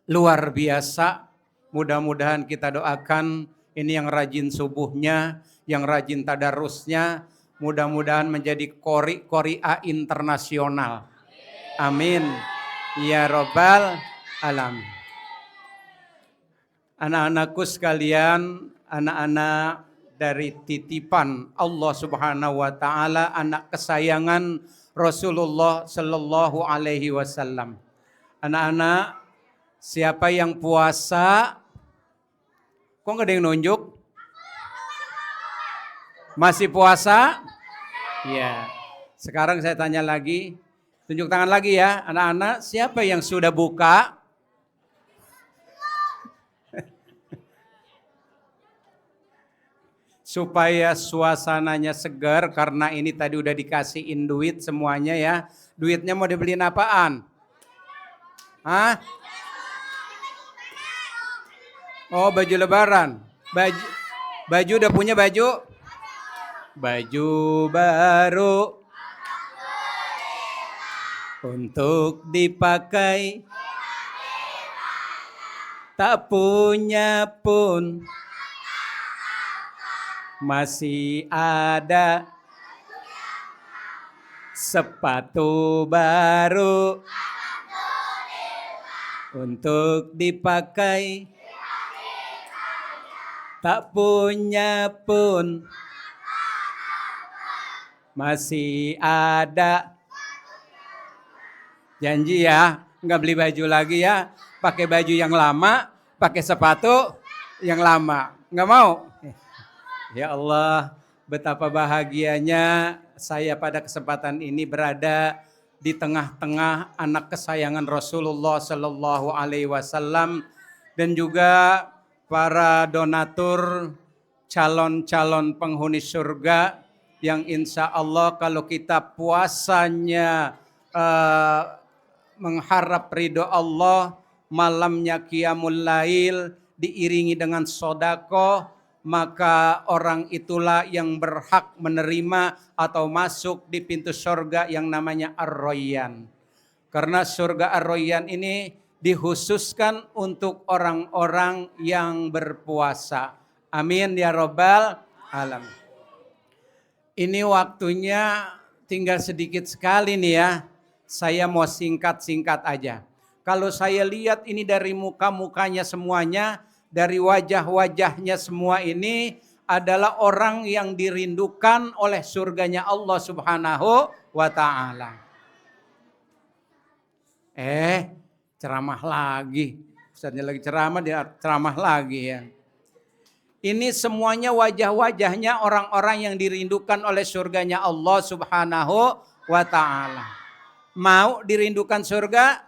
Luar biasa, mudah-mudahan kita doakan ini yang rajin subuhnya, yang rajin tadarusnya, mudah-mudahan menjadi qori'ah internasional. Amin. Ya Rabbal Alamin. Anak-anakku sekalian, anak-anak dari titipan Allah Subhanahu wa taala, anak kesayangan Rasulullah sallallahu alaihi wasallam. Anak-anak, siapa yang puasa? Kok nggak ada yang nunjuk? Masih puasa? Ya. Sekarang saya tanya lagi, tunjuk tangan lagi ya, anak-anak. Siapa yang sudah buka? Supaya suasananya segar, karena ini tadi udah dikasihin duit semuanya ya. Duitnya mau dibeliin apaan? Hah? Oh, baju lebaran. Baju udah punya baju? Baju baru untuk dipakai. Tak punya pun masih ada sepatu baru untuk dipakai. Tak punya pun masih ada. Janji ya, nggak beli baju lagi ya. Pakai baju yang lama, pakai sepatu yang lama. Nggak mau? Ya Allah, betapa bahagianya saya pada kesempatan ini berada di tengah-tengah anak kesayangan Rasulullah Sallallahu Alaihi Wasallam dan juga para donatur, calon-calon penghuni surga yang insya Allah kalau kita puasanya mengharap ridho Allah, malamnya qiyamul lail diiringi dengan sodako, maka orang itulah yang berhak menerima atau masuk di pintu surga yang namanya Ar-Rayyan. Karena surga Ar-Rayyan ini dikhususkan untuk orang-orang yang berpuasa. Amin ya Rabbal Alamin. Ini waktunya tinggal sedikit sekali nih ya. Saya mau singkat-singkat aja. Kalau saya lihat ini dari muka-mukanya semuanya, dari wajah-wajahnya semua ini adalah orang yang dirindukan oleh surganya Allah Subhanahu wa ta'ala. Ceramah lagi. Ustaznya lagi ceramah, dia ceramah lagi ya. Ini semuanya wajah-wajahnya orang-orang yang dirindukan oleh surganya Allah Subhanahu wa ta'ala. Mau dirindukan surga?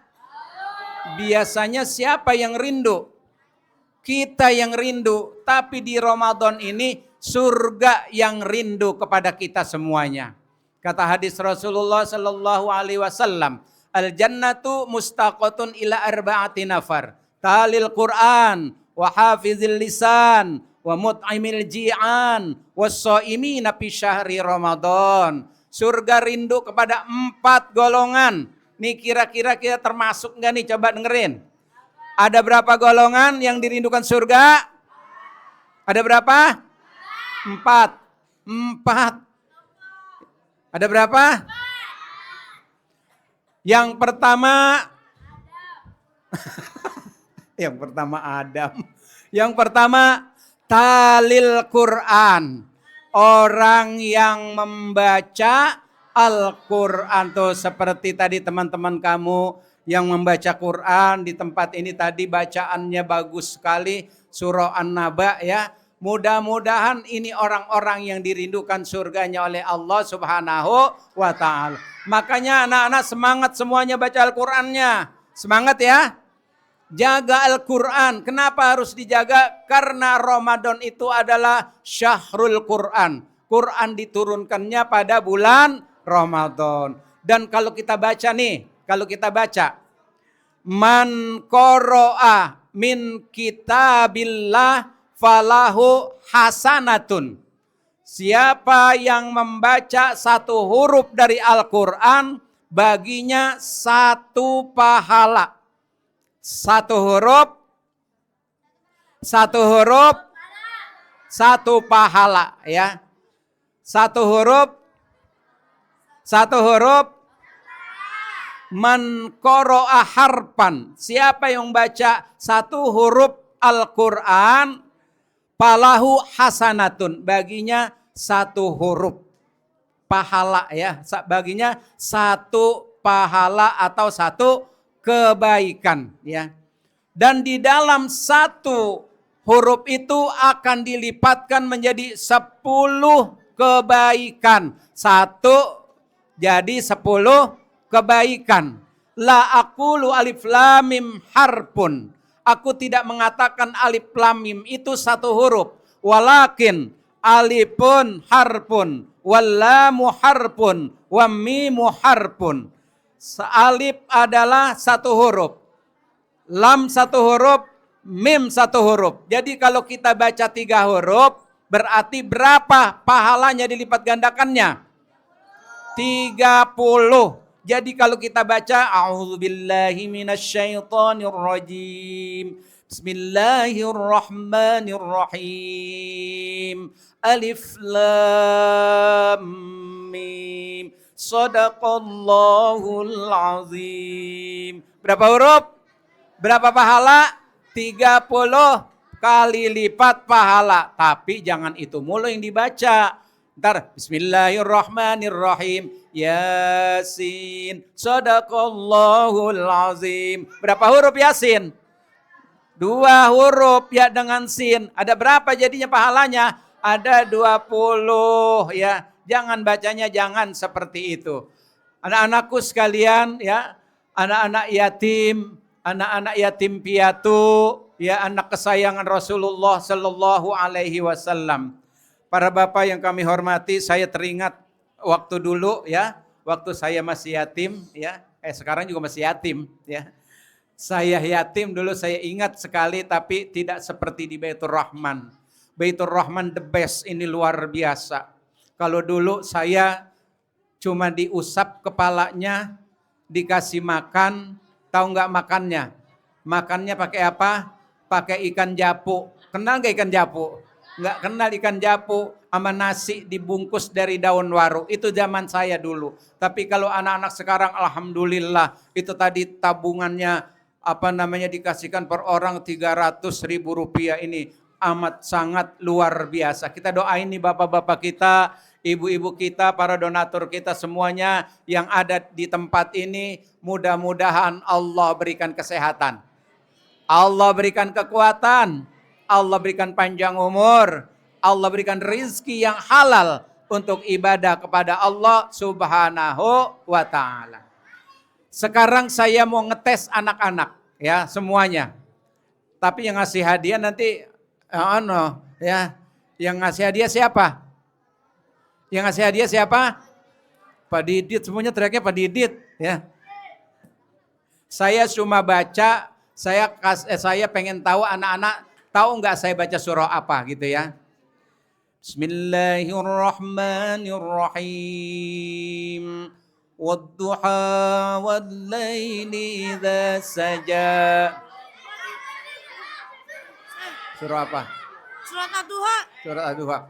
Biasanya siapa yang rindu? Kita yang rindu. Tapi di Ramadan ini surga yang rindu kepada kita semuanya. Kata hadis Rasulullah sallallahu alaihi wasallam, al-jannatu mustaqatun ila arba'ati nafar. Talil Quran wa hafizil lisan wa mut'imil ji'an was-shaimina fi syahri Ramadan. Surga rindu kepada 4 golongan. Nih kira-kira kita termasuk enggak nih? Coba dengerin. Ada berapa golongan yang dirindukan surga? Ada berapa? 4. Ada berapa? Yang pertama Yang pertama Adam. Yang pertama talil Quran. Orang yang membaca Al-Quran. Tuh seperti tadi teman-teman kamu yang membaca Quran di tempat ini tadi bacaannya bagus sekali. Surah An-Naba ya. Mudah-mudahan ini orang-orang yang dirindukan surganya oleh Allah Subhanahu wa ta'ala. Makanya anak-anak semangat semuanya baca Al-Qurannya. Semangat ya. Jaga Al-Quran. Kenapa harus dijaga? Karena Ramadan itu adalah syahrul Quran. Quran diturunkannya pada bulan Ramadan. Dan kalau kita baca nih, man qara'a min kitabillah falahu hasanatun. Siapa yang membaca 1 huruf dari Al-Quran, baginya 1 pahala. 1 huruf, 1 pahala ya. 1 huruf, 1 huruf. Man qara'a harpan. Siapa yang baca 1 huruf Al-Quran, falahu hasanatun. Baginya 1 huruf pahala ya. Baginya 1 pahala atau 1 kebaikan ya. Dan di dalam 1 huruf itu akan dilipatkan menjadi 10 kebaikan. 1 jadi 10 kebaikan. La aqulu alif lam mim harpun. Aku tidak mengatakan alif lam mim itu 1 huruf. Walakin alifun harpun. Wallamu harpun. Wammimu harpun. Alif adalah 1 huruf. Lam 1 huruf. Mim 1 huruf. Jadi kalau kita baca 3 huruf. Berarti berapa pahalanya dilipat gandakannya? 30. Jadi kalau kita baca a'udzubillahi minasyaitonirrajim. Bismillahirrahmanirrahim. Alif lam mim. Shadaqallahul azim. Berapa huruf? Berapa pahala? 30 kali lipat pahala. Tapi jangan itu mulu yang dibaca. Ntar bismillahirrahmanirrahim. Yasin. Shadaqallahul azim. Berapa huruf Yasin? 2 huruf ya dengan sin. Ada berapa jadinya pahalanya? Ada 20 ya. Jangan bacanya jangan seperti itu. Anak-anakku sekalian ya, anak-anak yatim piatu, ya anak kesayangan Rasulullah sallallahu alaihi wasallam. Para bapak yang kami hormati, saya teringat waktu dulu ya, waktu saya masih yatim ya, sekarang juga masih yatim ya. Saya yatim dulu saya ingat sekali tapi tidak seperti di Baitur Rahman. Baitur Rahman the best, ini luar biasa. Kalau dulu saya cuma diusap kepalanya, dikasih makan, tahu nggak makannya? Makannya pakai apa? Pakai ikan japu. Kenal nggak ikan japu? Nggak kenal ikan japu, sama nasi dibungkus dari daun waru. Itu zaman saya dulu. Tapi kalau anak-anak sekarang alhamdulillah itu tadi tabungannya dikasihkan per orang 300.000 rupiah ini amat sangat luar biasa. Kita doain nih bapak-bapak kita, ibu-ibu kita, para donatur kita semuanya yang ada di tempat ini, mudah-mudahan Allah berikan kesehatan. Allah berikan kekuatan, Allah berikan panjang umur, Allah berikan rizki yang halal untuk ibadah kepada Allah Subhanahu wa ta'ala. Sekarang saya mau ngetes anak-anak ya semuanya. Tapi yang ngasih hadiah nanti yang ngasih hadiah siapa? Yang ngasih hadiah siapa? Pak Didit, semuanya teriaknya Pak Didit ya. Saya cuma baca, saya pengen tahu anak-anak tahu nggak saya baca surah apa gitu ya. Bismillahirrahmanirrahim. Wadduha wallaili idza saja. Surah apa? Surat Ad-Duha. Surah Ad-Duha.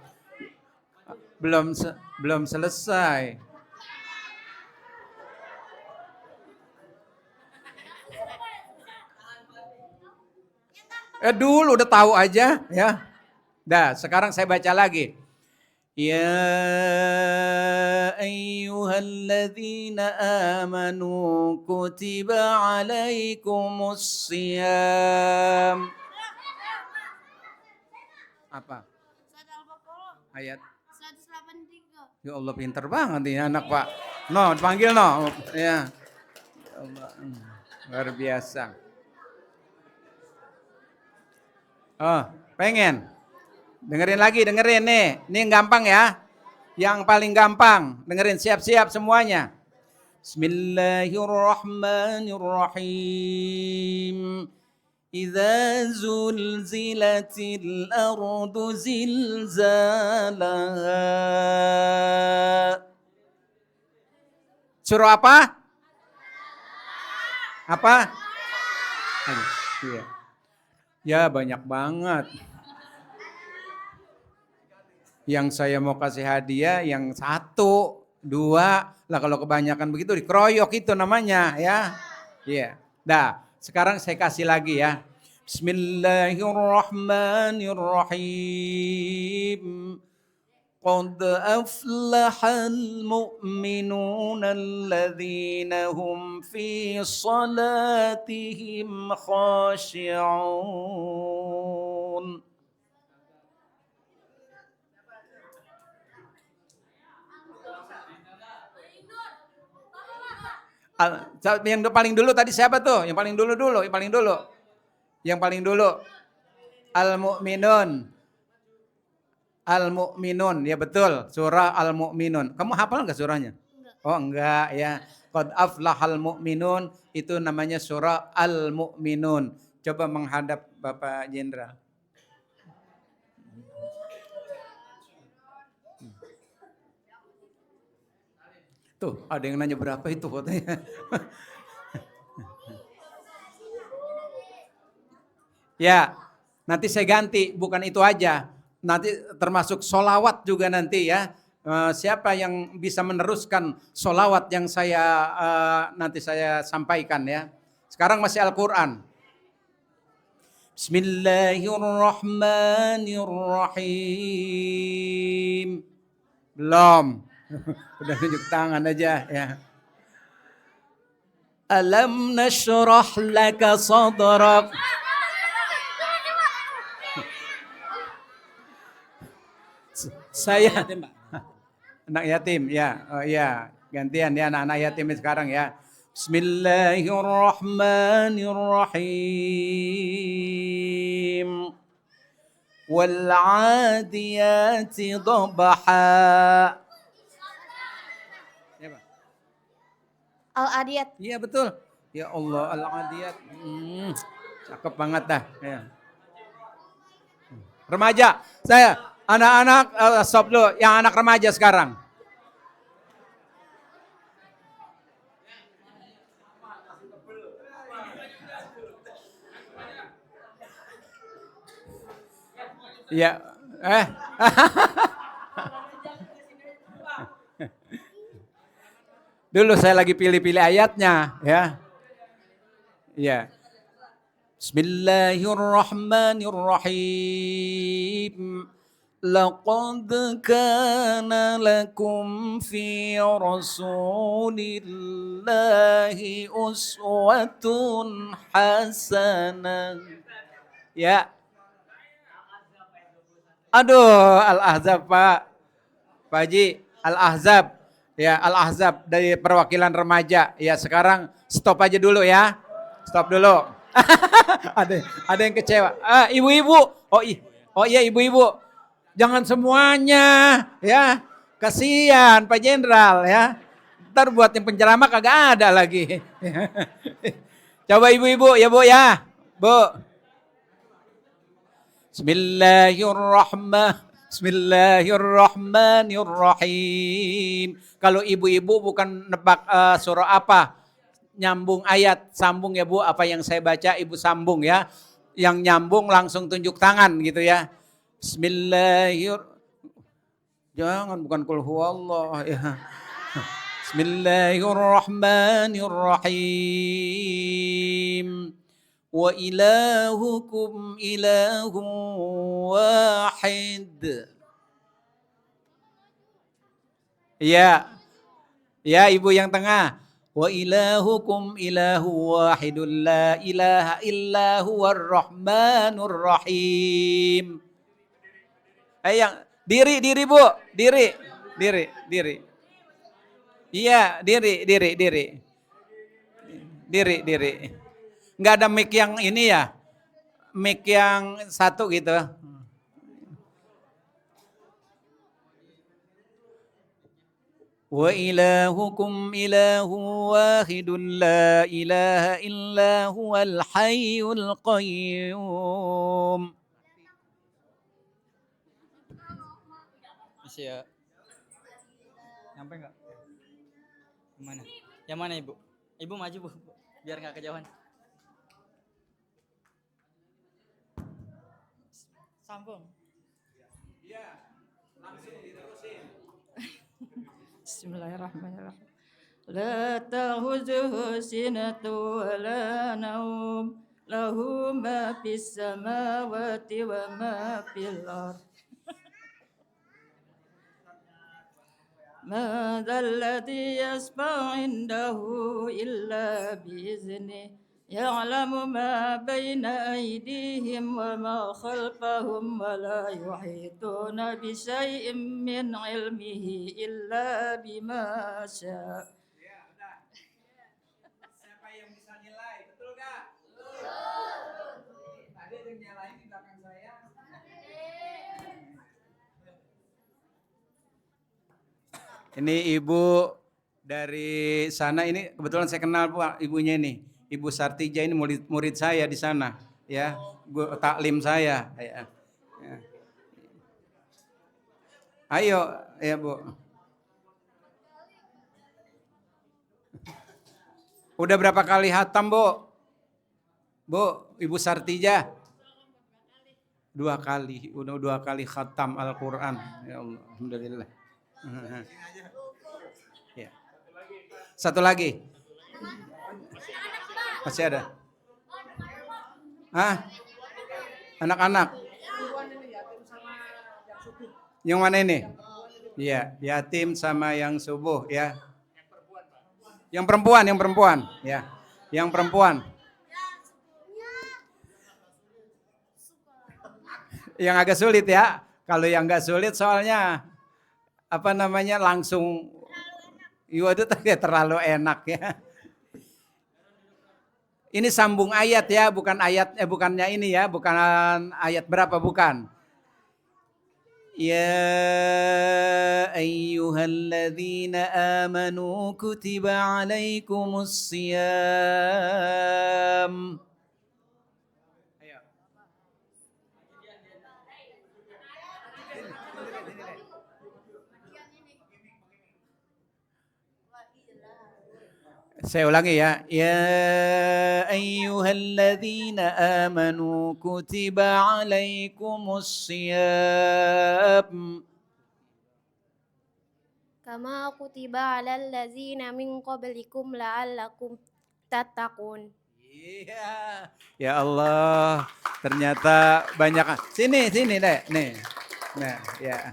Belum selesai. Dulu udah tahu aja ya. Dah, sekarang saya baca lagi. Ya ayyuhalladzina amanu kutiba alaikumus siyam. Apa? Surat Al-Baqarah. Ayat. 183. Ya Allah pinter banget ini anak Pak. No, dipanggil no. Ya. Ya Allah. Luar biasa. Oh, pengen. Dengerin lagi, dengerin nih. Ini yang gampang ya. Yang paling gampang. Dengerin siap-siap semuanya. Bismillahirrahmanirrahim. Idza zulzilatil ardu zilzalaha. Surah apa? Apa? Iya. Ya banyak banget. Yang saya mau kasih hadiah yang 1, 2. Lah kalau kebanyakan begitu dikeroyok itu namanya ya. Iya. Dah, sekarang saya kasih lagi ya. Bismillahirrahmanirrahim. Qad aflahal mu'minuna alladzina hum fi salatihim khashi'un. Yang paling dulu tadi siapa tuh? Yang paling dulu. Yang paling dulu. Al-Mu'minun. Al-Mu'minun, ya betul. Surah Al-Mu'minun. Kamu hafal enggak surahnya? Enggak. Oh enggak ya. Qad aflahal mu'minun itu namanya surah Al-Mu'minun. Coba menghadap Bapak Jenderal. Tuh, ada yang nanya berapa itu fotonya. Ya, nanti saya ganti, bukan itu aja. Nanti termasuk solawat juga nanti ya. Siapa yang bisa meneruskan solawat yang nanti saya sampaikan ya. Sekarang masih Al-Quran. Bismillahirrahmanirrahim. Belum. Udah tunjuk tangan aja ya. Alam nashrah laka sadrak. Saya anak yatim ya. Oh ya, gantian ya anak-anak yatim sekarang ya. Bismillahirrahmanirrahim. Wal 'adiyati dhabha. Al-Adiyat. Iya betul. Ya Allah Al-Adiyat. Cakep banget dah. Ya. Remaja. Saya anak-anak stop dulu. Yang anak remaja sekarang. Ya. Dulu saya lagi pilih-pilih ayatnya ya. Ya. Bismillahirrahmanirrahim. Laqad kana lakum fi Rasulillahi uswatun hasanah. Ya. Aduh, Al-Ahzab Pak. Pak Haji, Al-Ahzab. Ya, Al-Ahzab dari perwakilan remaja. Ya, sekarang stop aja dulu ya. Stop dulu. ada yang kecewa. Ibu-ibu. Oh iya ibu-ibu. Jangan semuanya ya. Kasihan Pak Jenderal ya. Ntar buat yang penceramah kagak ada lagi. Coba ibu-ibu ya Bu ya. Bu. Bismillahirrahmanirrahim. Kalau ibu-ibu bukan nebak surah apa, nyambung ayat, sambung ya Bu, apa yang saya baca Ibu sambung ya. Yang nyambung langsung tunjuk tangan gitu ya. Jangan bukan kul huwallah ya. Bismillahirrahmanirrahim. Wa ilahukum ilahun wahid. Ya. Ya ibu yang tengah. Wa ilahukum ilahu wahidun la ilaha illa huwar rahmanur rahim. Yang diri Bu, diri. Iya, diri. Enggak ada mic yang ini ya. Mic yang satu gitu. Wa ilahukum ilahu wahidun la ilaha illa huwal hayyul qayyum. Masih ya. Nyampe enggak? Mana? Yang mana Ibu? Ibu maju Bu, biar enggak kejauhan. Sambung. Iya, langsung diterusin. Bismillahirrahmanirrahim. La ta'khuzuhu sinatu wa la naum. Lahu ma fis samawati wa ma fil ardh. ما ذا الذي يشفع عنده إلا بإذنه يعلم ما بين أيديهم وما خلفهم ولا يحيطون بشيء من علمه إلا بما شاء. Siapa yang bisa nilai? Betul gak? Betul. Tadi ada yang nyalain di belakang saya. Ini ibu dari sana, ini kebetulan saya kenal Pak ibunya ini. Ibu Sartija ini murid saya di sana, ya. Guru taklim saya, ya. Ayo, ya Bu. Udah berapa kali hatam Bu? Bu, Ibu Sartija? 2 kali, udah 2 kali khatam Al-Quran. Ya Allah, alhamdulillah. Ya. Satu lagi. Masih ada? Hah? Anak-anak? Yang mana ini? Iya, yatim sama yang subuh ya. Yang perempuan, ya. Yang perempuan. Yang agak sulit ya. Kalau yang enggak sulit soalnya langsung itu terlalu enak ya. Ini sambung ayat ya, bukannya ini ya, bukan ayat berapa, bukan. Ya ayyuhalladzina amanu kutiba alaikumus siyam. Saya ulangi ya. Ya ayyuhalladzina amanu kutiba alaikumus siyam. Kama kutiba alal ladzina min qablikum la'allakum tattaqun. Iya. Ya Allah, ternyata banyak. Sini Dek. Nih. Nah, ya.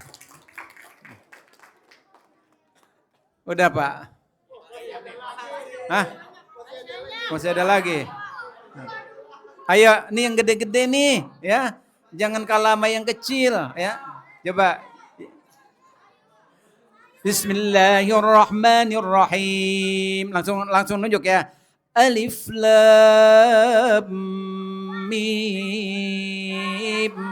Udah, Pak. Hah? Masih ada lagi? Ayo, nih yang gede-gede nih, ya. Jangan kalah sama yang kecil, ya. Coba. Bismillahirrahmanirrahim. Langsung nunjuk ya. Alif lam mim. Ibu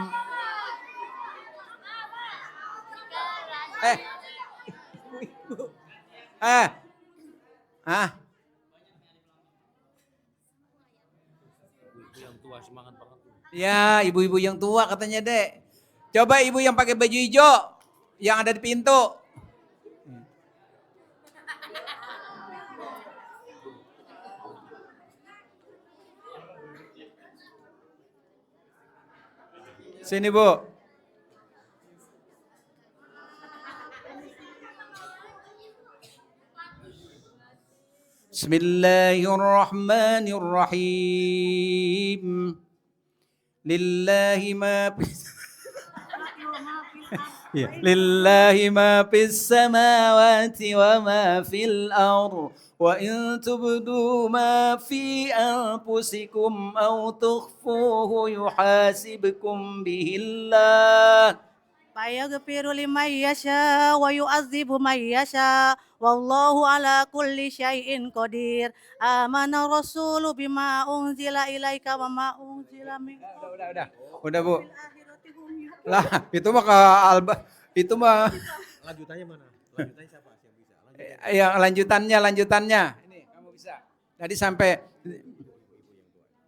yang tua semangat banget. Ya, ibu-ibu yang tua katanya, Dek. Coba ibu yang pakai baju hijau yang ada di pintu. Sini, Bu. Bismillahirrahmanirrahim. Lillahi ma Lillahi ma fis samawati wa ma fil ardh wa in tubdu ma fi anfusikum aw tukhfuhu yuhasibkum bihillah. Fayaghfiru liman yasha wa yu'adzibu man yasha wallahu ala kulli syai'in qadir. Amana rasulu bima unzila ilaika wa ma unzila min Udah, Bu. Lah, itu mah ke itu mah Lanjutannya mana? Lanjutannya siapa yang bisa? yang lanjutannya. Ini kamu bisa. Tadi sampai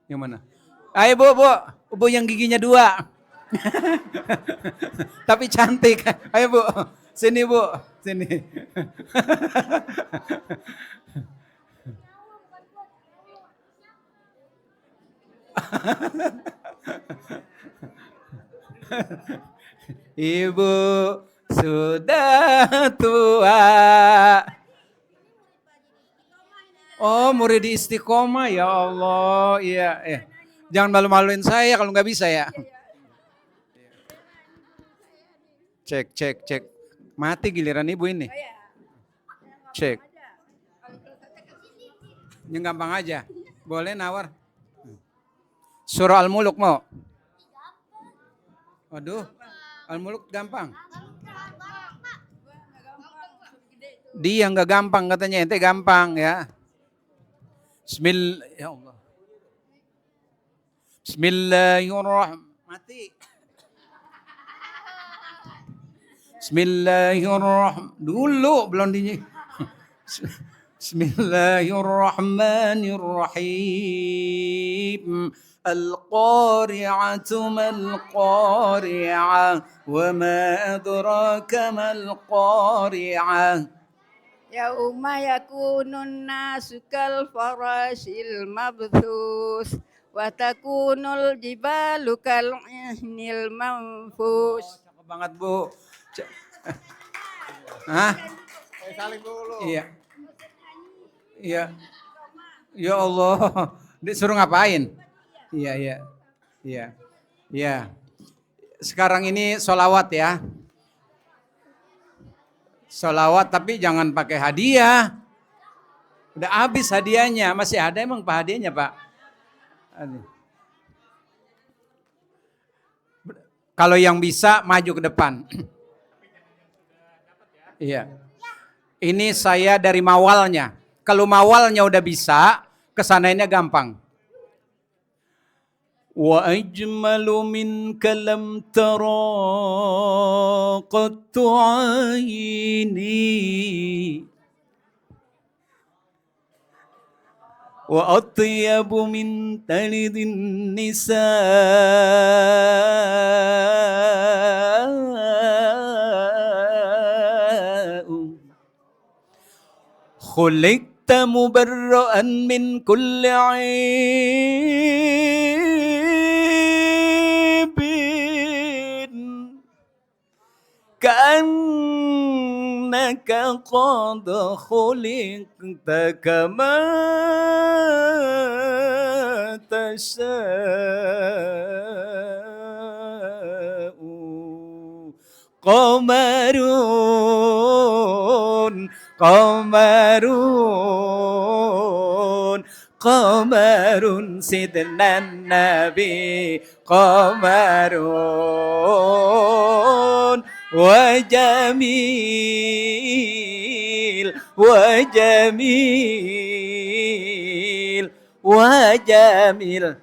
yang mana? Ayo, Bu yang giginya 2. Tapi cantik. Ayo, Bu. Sini, Bu. Sini. Ibu sudah tua. Oh, murid di Istiqomah, ya Allah. Iya. Jangan malu-maluin saya kalau nggak bisa ya. Cek. Mati giliran ibu ini. Cek. Yang gampang aja. Boleh nawar. Surah Al-Muluk mau? Waduh, Al-Muluk gampang. Dia nggak gampang katanya, ente gampang ya. Ya Allah. Bismillahirrahmanirrahim. Mati. Bismillahirrahmanirrahim. Dulu belum di. Bismillahirrahmanirrahim. Al-qari'atu mal-qari'ah wa ma adraka mal-qari'ah. Yauma yakunun nasu kal farasil mabthus wa takunul jibalu kal ihnil manfus. Cakep banget, Bu. Hah? Saling dulu. Iya. Ya Allah. Disuruh ngapain? Iya. Sekarang ini sholawat ya. Sholawat tapi jangan pakai hadiah. Udah habis hadiahnya. Masih ada emang Pak hadiahnya, Pak? Kalau yang bisa maju ke depan. Iya. Ini saya dari mawalnya. Kalau mawalnya udah bisa, kesanainnya gampang. Wa ajmalu minka lam tara qattu aini wa atyabu min talidin nisa khuliqta mubarra'an min kulli aibin ka'annaka qad khuliqta kama تشاء قمرون قمرون قمر سيدنا النبي قمرون وجميل وجميل وجميل.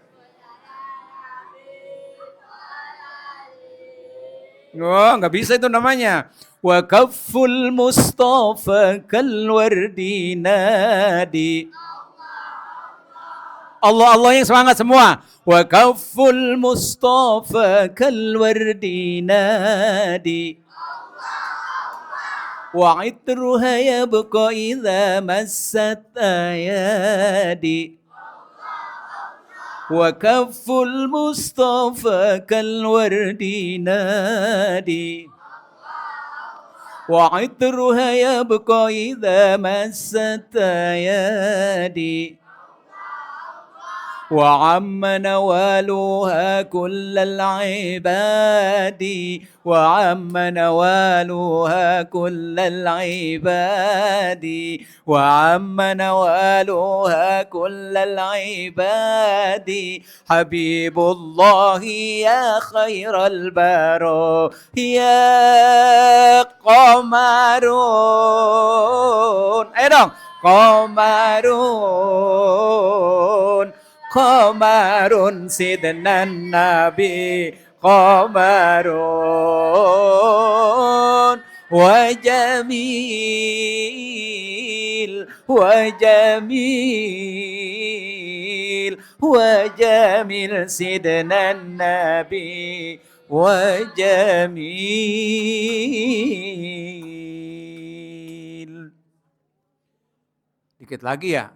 Oh, nggak bisa itu namanya. Wa kafful Mustafa kal wardi nadi. Allah yang semangat semua. Wa kafful Mustafa kal wardi nadi. Wa itruha yabqa idza massat ayadi. Wa kafful Mustafa kal wardi nadi. Wa itruha yabqa idza massat ayadi. وعم نوالها كل العباد وعم نوالها كل العباد وعم نوالها كل العباد حبيب الله يا خير البر يا قمرون ayo dong قمرون قمر سيدنا النبي قمر وجميل وجميل وجميل سيدنا النبي وجميل. Dikit lagi ya.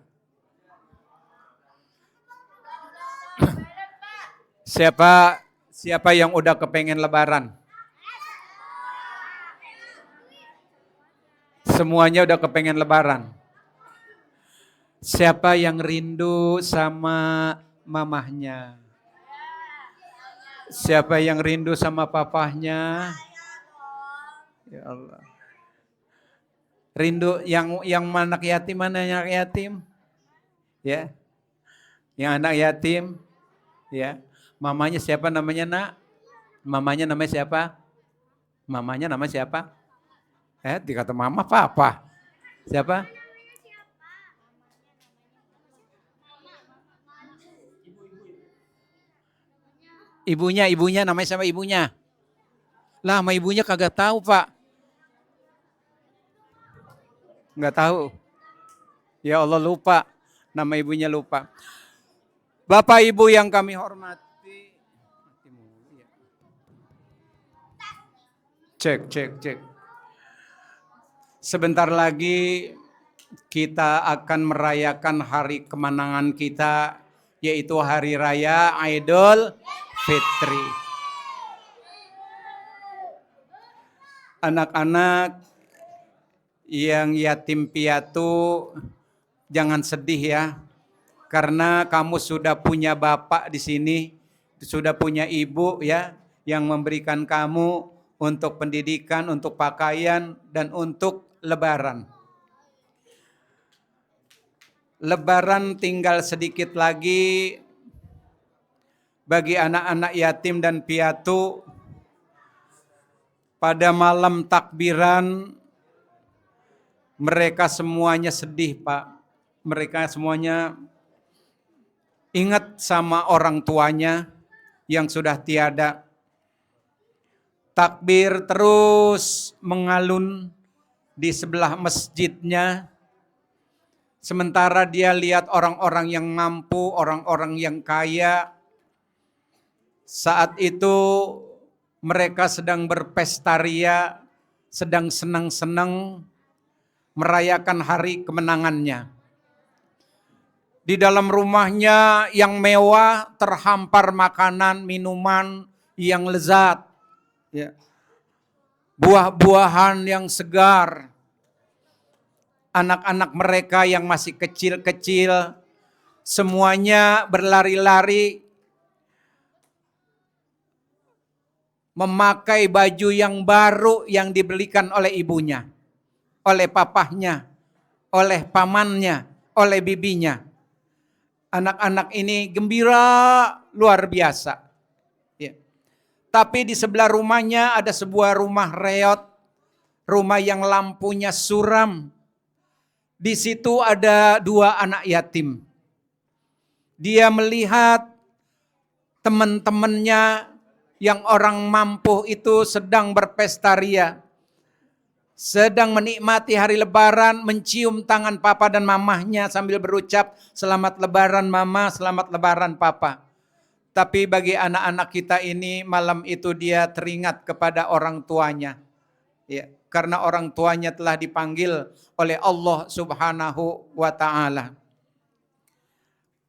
Siapa yang udah kepengen lebaran? Semuanya udah kepengen lebaran. Siapa yang rindu sama mamahnya? Siapa yang rindu sama papahnya? Ya Allah. Rindu yang anak yatim, mana yang anak yatim? Ya. Yang anak yatim, ya. Mamanya siapa namanya, Nak? Mamanya namanya siapa? Mamanya namanya siapa? Dikata mama papa. Siapa? Ibunya namanya siapa ibunya? Lah, sama ibunya kagak tahu, Pak. Enggak tahu. Ya Allah, lupa. Nama ibunya lupa. Bapak Ibu yang kami hormati. Cek. Sebentar lagi kita akan merayakan hari kemenangan kita, yaitu Hari Raya Idul Fitri. Anak-anak yang yatim piatu, jangan sedih ya, karena kamu sudah punya bapak di sini, sudah punya ibu ya, yang memberikan kamu untuk pendidikan, untuk pakaian, dan untuk lebaran. Lebaran tinggal sedikit lagi. Bagi anak-anak yatim dan piatu, pada malam takbiran, mereka semuanya sedih, Pak. Mereka semuanya ingat sama orang tuanya yang sudah tiada. Takbir terus mengalun di sebelah masjidnya. Sementara dia lihat orang-orang yang mampu, orang-orang yang kaya. Saat itu mereka sedang berpesta ria, sedang senang-senang merayakan hari kemenangannya. Di dalam rumahnya yang mewah terhampar makanan, minuman yang lezat. Ya. Buah-buahan yang segar. Anak-anak mereka yang masih kecil-kecil semuanya berlari-lari memakai baju yang baru yang dibelikan oleh ibunya, oleh papahnya, oleh pamannya, oleh bibinya. Anak-anak ini gembira luar biasa. Ya. Tapi di sebelah rumahnya ada sebuah rumah reot, rumah yang lampunya suram. Di situ ada 2 anak yatim. Dia melihat teman-temannya yang orang mampu itu sedang berpesta ria, sedang menikmati hari lebaran, mencium tangan papa dan mamahnya sambil berucap, selamat lebaran mama, selamat lebaran papa. Tapi bagi anak-anak kita ini malam itu dia teringat kepada orang tuanya. Ya, karena orang tuanya telah dipanggil oleh Allah Subhanahu wa taala.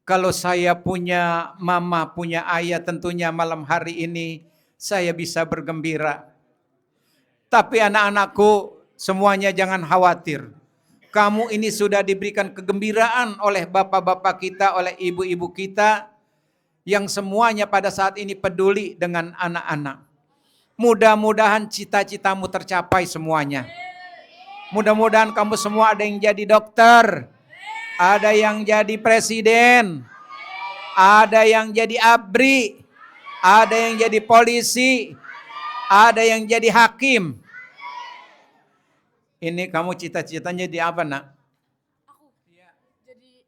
Kalau saya punya mama, punya ayah, tentunya malam hari ini saya bisa bergembira. Tapi anak-anakku, semuanya jangan khawatir. Kamu ini sudah diberikan kegembiraan oleh bapak-bapak kita, oleh ibu-ibu kita, yang semuanya pada saat ini peduli dengan anak-anak. Mudah-mudahan cita-citamu tercapai semuanya. Mudah-mudahan kamu semua ada yang jadi dokter, ada yang jadi presiden, ada yang jadi ABRI, ada yang jadi polisi, ada yang jadi hakim. Ini kamu cita-citanya jadi apa, Nak? Aku jadi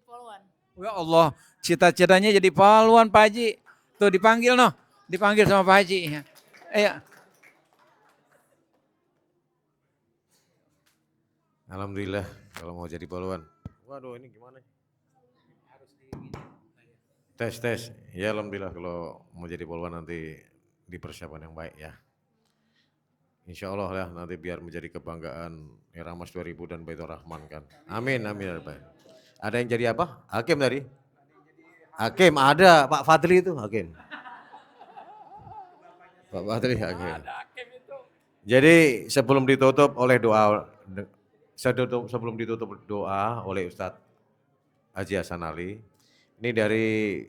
polwan. Ya Allah, cita-citanya jadi polwan, Pak Haji. Tuh dipanggil noh, dipanggil sama Pak Haji. Ayo. Alhamdulillah kalau mau jadi polwan. Waduh, ini gimana? Tes. Ya alhamdulillah kalau mau jadi polwan nanti dipersiapkan yang baik ya. Insya Allah ya nanti biar menjadi kebanggaan Era Mas 2000 dan Baitur Rahman kan. Amin. Ada yang jadi apa? Hakim tadi? Hakim ada, Pak Fadli itu hakim. Pak Fadli hakim. Jadi sebelum ditutup doa oleh Ustadz Haji Hasan Ali, ini dari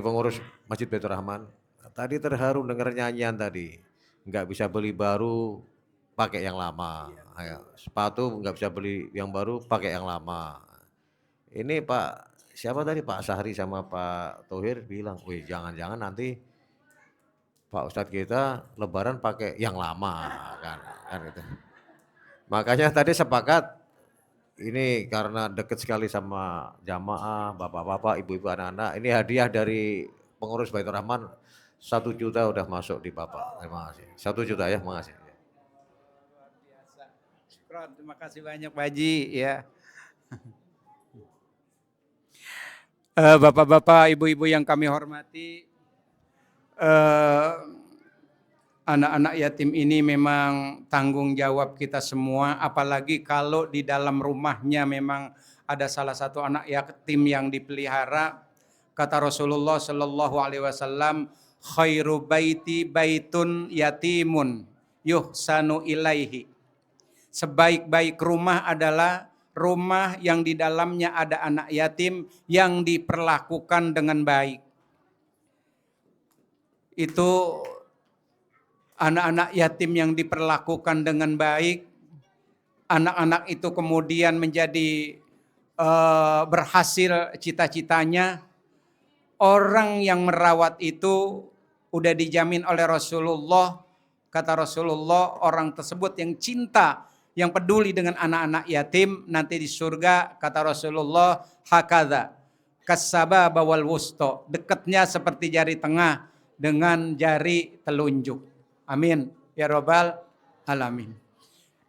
pengurus Masjid Baitur Rahman. Tadi terharu dengar nyanyian tadi. Nggak bisa beli baru, pakai yang lama. Sepatu nggak bisa beli yang baru, pakai yang lama. Ini siapa tadi Pak Sahri sama Pak Thohir bilang, wih jangan-jangan nanti Pak Ustadz kita lebaran pakai yang lama kan gitu. Makanya tadi sepakat ini karena deket sekali sama jamaah, bapak-bapak, ibu-ibu, anak-anak. Ini hadiah dari pengurus Baitur Rahman. 1 juta udah masuk di Bapak. Terima kasih. 1 juta ya, makasih. Luar biasa. Terima kasih banyak Pak Haji ya. Bapak-bapak, ibu-ibu yang kami hormati, anak-anak yatim ini memang tanggung jawab kita semua, apalagi kalau di dalam rumahnya memang ada salah satu anak yatim yang dipelihara. Kata Rasulullah Shallallahu Alaihi Wasallam, khairu baiti baitun yatimun yuhsanu ilaihi. Sebaik-baik rumah adalah rumah yang di dalamnya ada anak yatim yang diperlakukan dengan baik. Itu anak-anak yatim yang diperlakukan dengan baik, anak-anak itu kemudian menjadi berhasil cita-citanya. Orang yang merawat itu udah dijamin oleh Rasulullah. Kata Rasulullah, orang tersebut yang cinta, yang peduli dengan anak-anak yatim, nanti di surga, kata Rasulullah, hakadha kasababa wal wusta, dekatnya seperti jari tengah dengan jari telunjuk. Amin ya rabbal alamin.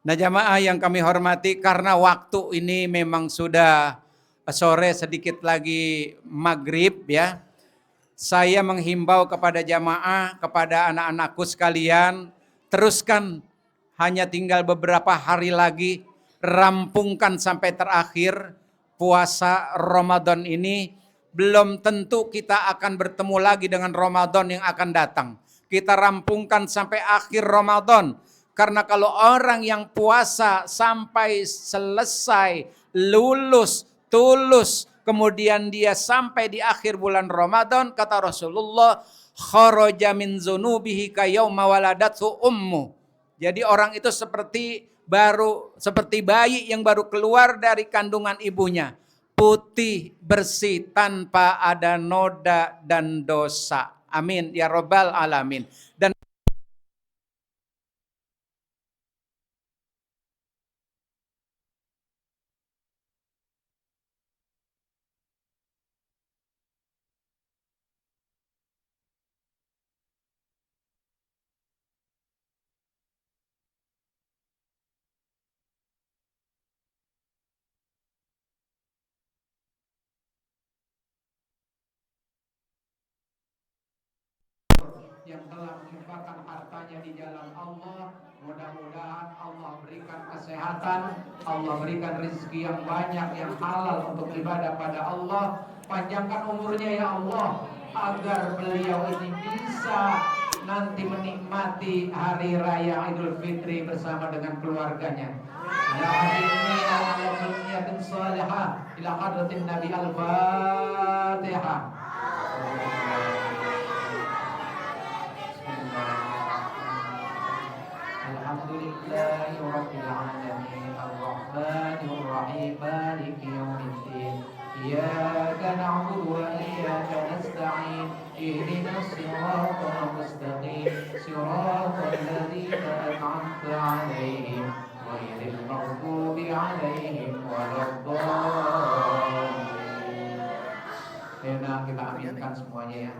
Nah jamaah yang kami hormati, karena waktu ini memang sudah sore, sedikit lagi maghrib ya. Saya menghimbau kepada jamaah, kepada anak-anakku sekalian, teruskan, hanya tinggal beberapa hari lagi, rampungkan sampai terakhir puasa Ramadan ini. Belum tentu kita akan bertemu lagi dengan Ramadan yang akan datang. Kita rampungkan sampai akhir Ramadan. Karena kalau orang yang puasa sampai selesai, lulus, tulus, kemudian dia sampai di akhir bulan Ramadan, kata Rasulullah, kharaja min dzunubihi kayauma waladathu ummu. Jadi orang itu seperti bayi yang baru keluar dari kandungan ibunya, putih, bersih, tanpa ada noda dan dosa. Amin ya rabbal alamin. Dan yang telah menginfakkan hartanya di jalan Allah, mudah-mudahan Allah berikan kesehatan, Allah berikan rezeki yang banyak, yang halal untuk ibadah pada Allah, panjangkan umurnya ya Allah, agar beliau ini bisa nanti menikmati hari raya Idul Fitri bersama dengan keluarganya. Ya akhirnya ala niyatin salihah ila hadratin Nabi Al-Fatihah. Alhamdulillahi Rabbil Alamin Ar-Rahmanir Rahim Maliki Yawmiddin Iyyaka na'budu wa iyyaka nasta'in Ihdinas siratal mustaqim Siratal ladzina an'amta 'alaihim ghairil maghdubi 'alaihim waladdallin. Enak, kita aminkan semuanya ya.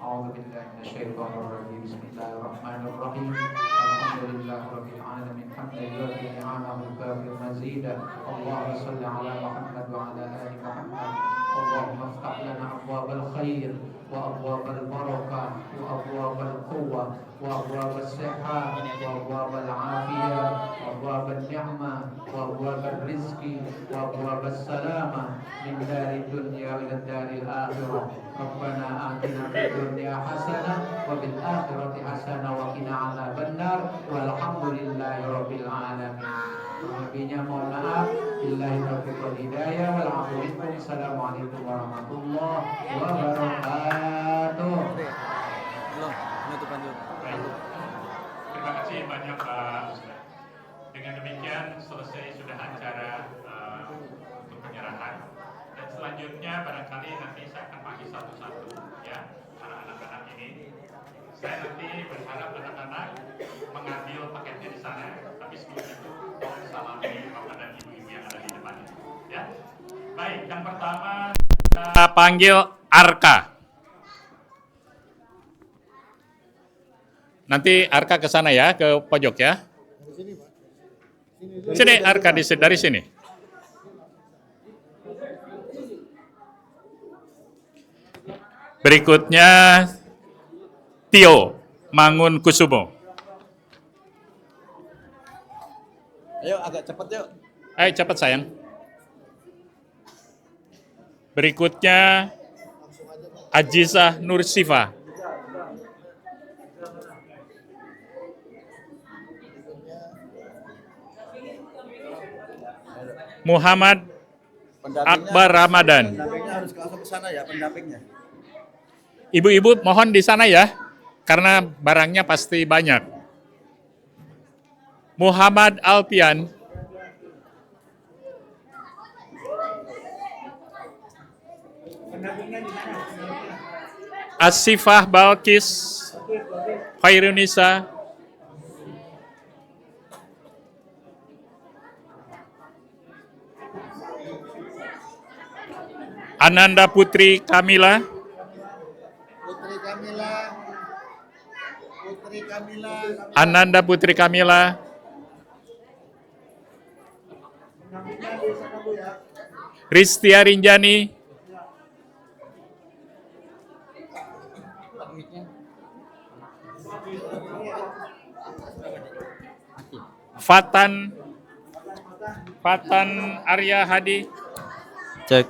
A'udzubillahi minasyaitonir rajim. Bismillahirrahmanirrahim. Alhamdulillahi rabbil alamin. Hamdan yu'ti ni'amahu kafir mazida. Allahumma shalli ala Muhammad wa ala ali Muhammad. Allahumma iftah lana abwabal khair wa abwabal barakah wa abwabal quwwah wa abwabal sihah wa abwabal afiyah wa abwabal ni'mah wa abwabal rizqi wa abwabal salamah min dari dunya ila daril akhirah. Rabbana atina fid dunya hasanah wa fil akhirati hasanah wa qina adzabannar walhamdulillahi rabbil alamin. Lebihnya mohon maaf. Billahi taufiq wal hidayah wal 'afwu minkum. Assalamualaikum warahmatullahi wabarakatuh. Terima kasih banyak Pak Ustaz. Dengan demikian selesai sudah acara untuk penyerahan. Dan selanjutnya barangkali nanti saya akan panggil satu-satu ya anak-anak ini. Saya nanti berharap anak-anak mengambil paketnya di sana, tapi sebelum itu tolong salami bapak dan ibu-ibu yang ada di depannya. Ya, baik. Yang pertama kita panggil Arka. Nanti Arka ke sana ya, ke pojok ya. Sini Arka dari sini. Berikutnya Tio Mangun Kusumo. Ayo agak cepat yuk. Ayo cepat sayang. Berikutnya Ajizah Nur Sifa. Muhammad Akbar Ramadan. Pendampingnya harus langsung ke sana ya, pendampingnya. Ibu-ibu mohon di sana ya, karena barangnya pasti banyak. Muhammad Alpian. Asifah Balkis. Khairunisa. Ananda Putri Kamila. Ananda Putri Kamila. Ristia Rinjani. Fatan Arya Hadi. Cek.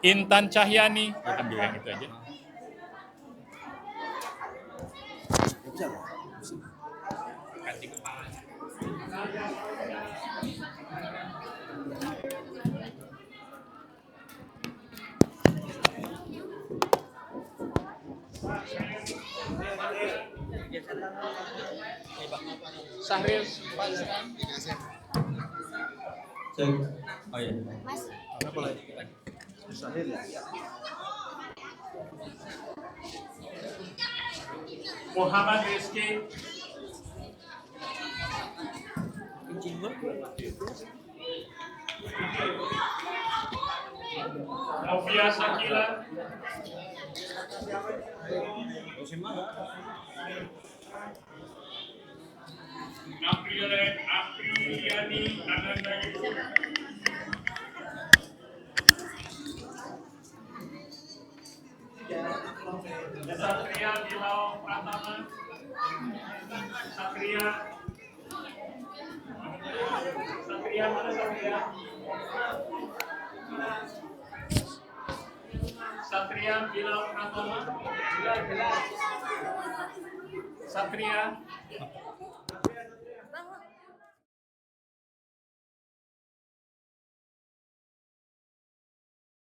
Intan Cahyani. Ambil yang itu aja. Ganti kepala. Sahril Oh iya. Mas. Muhammad Rizky. Novia Sakila. Apriliani Ananda Yusuf. Satria Bilal Pratama. Satria mana Satria? Satria Bilal Pratama. Satria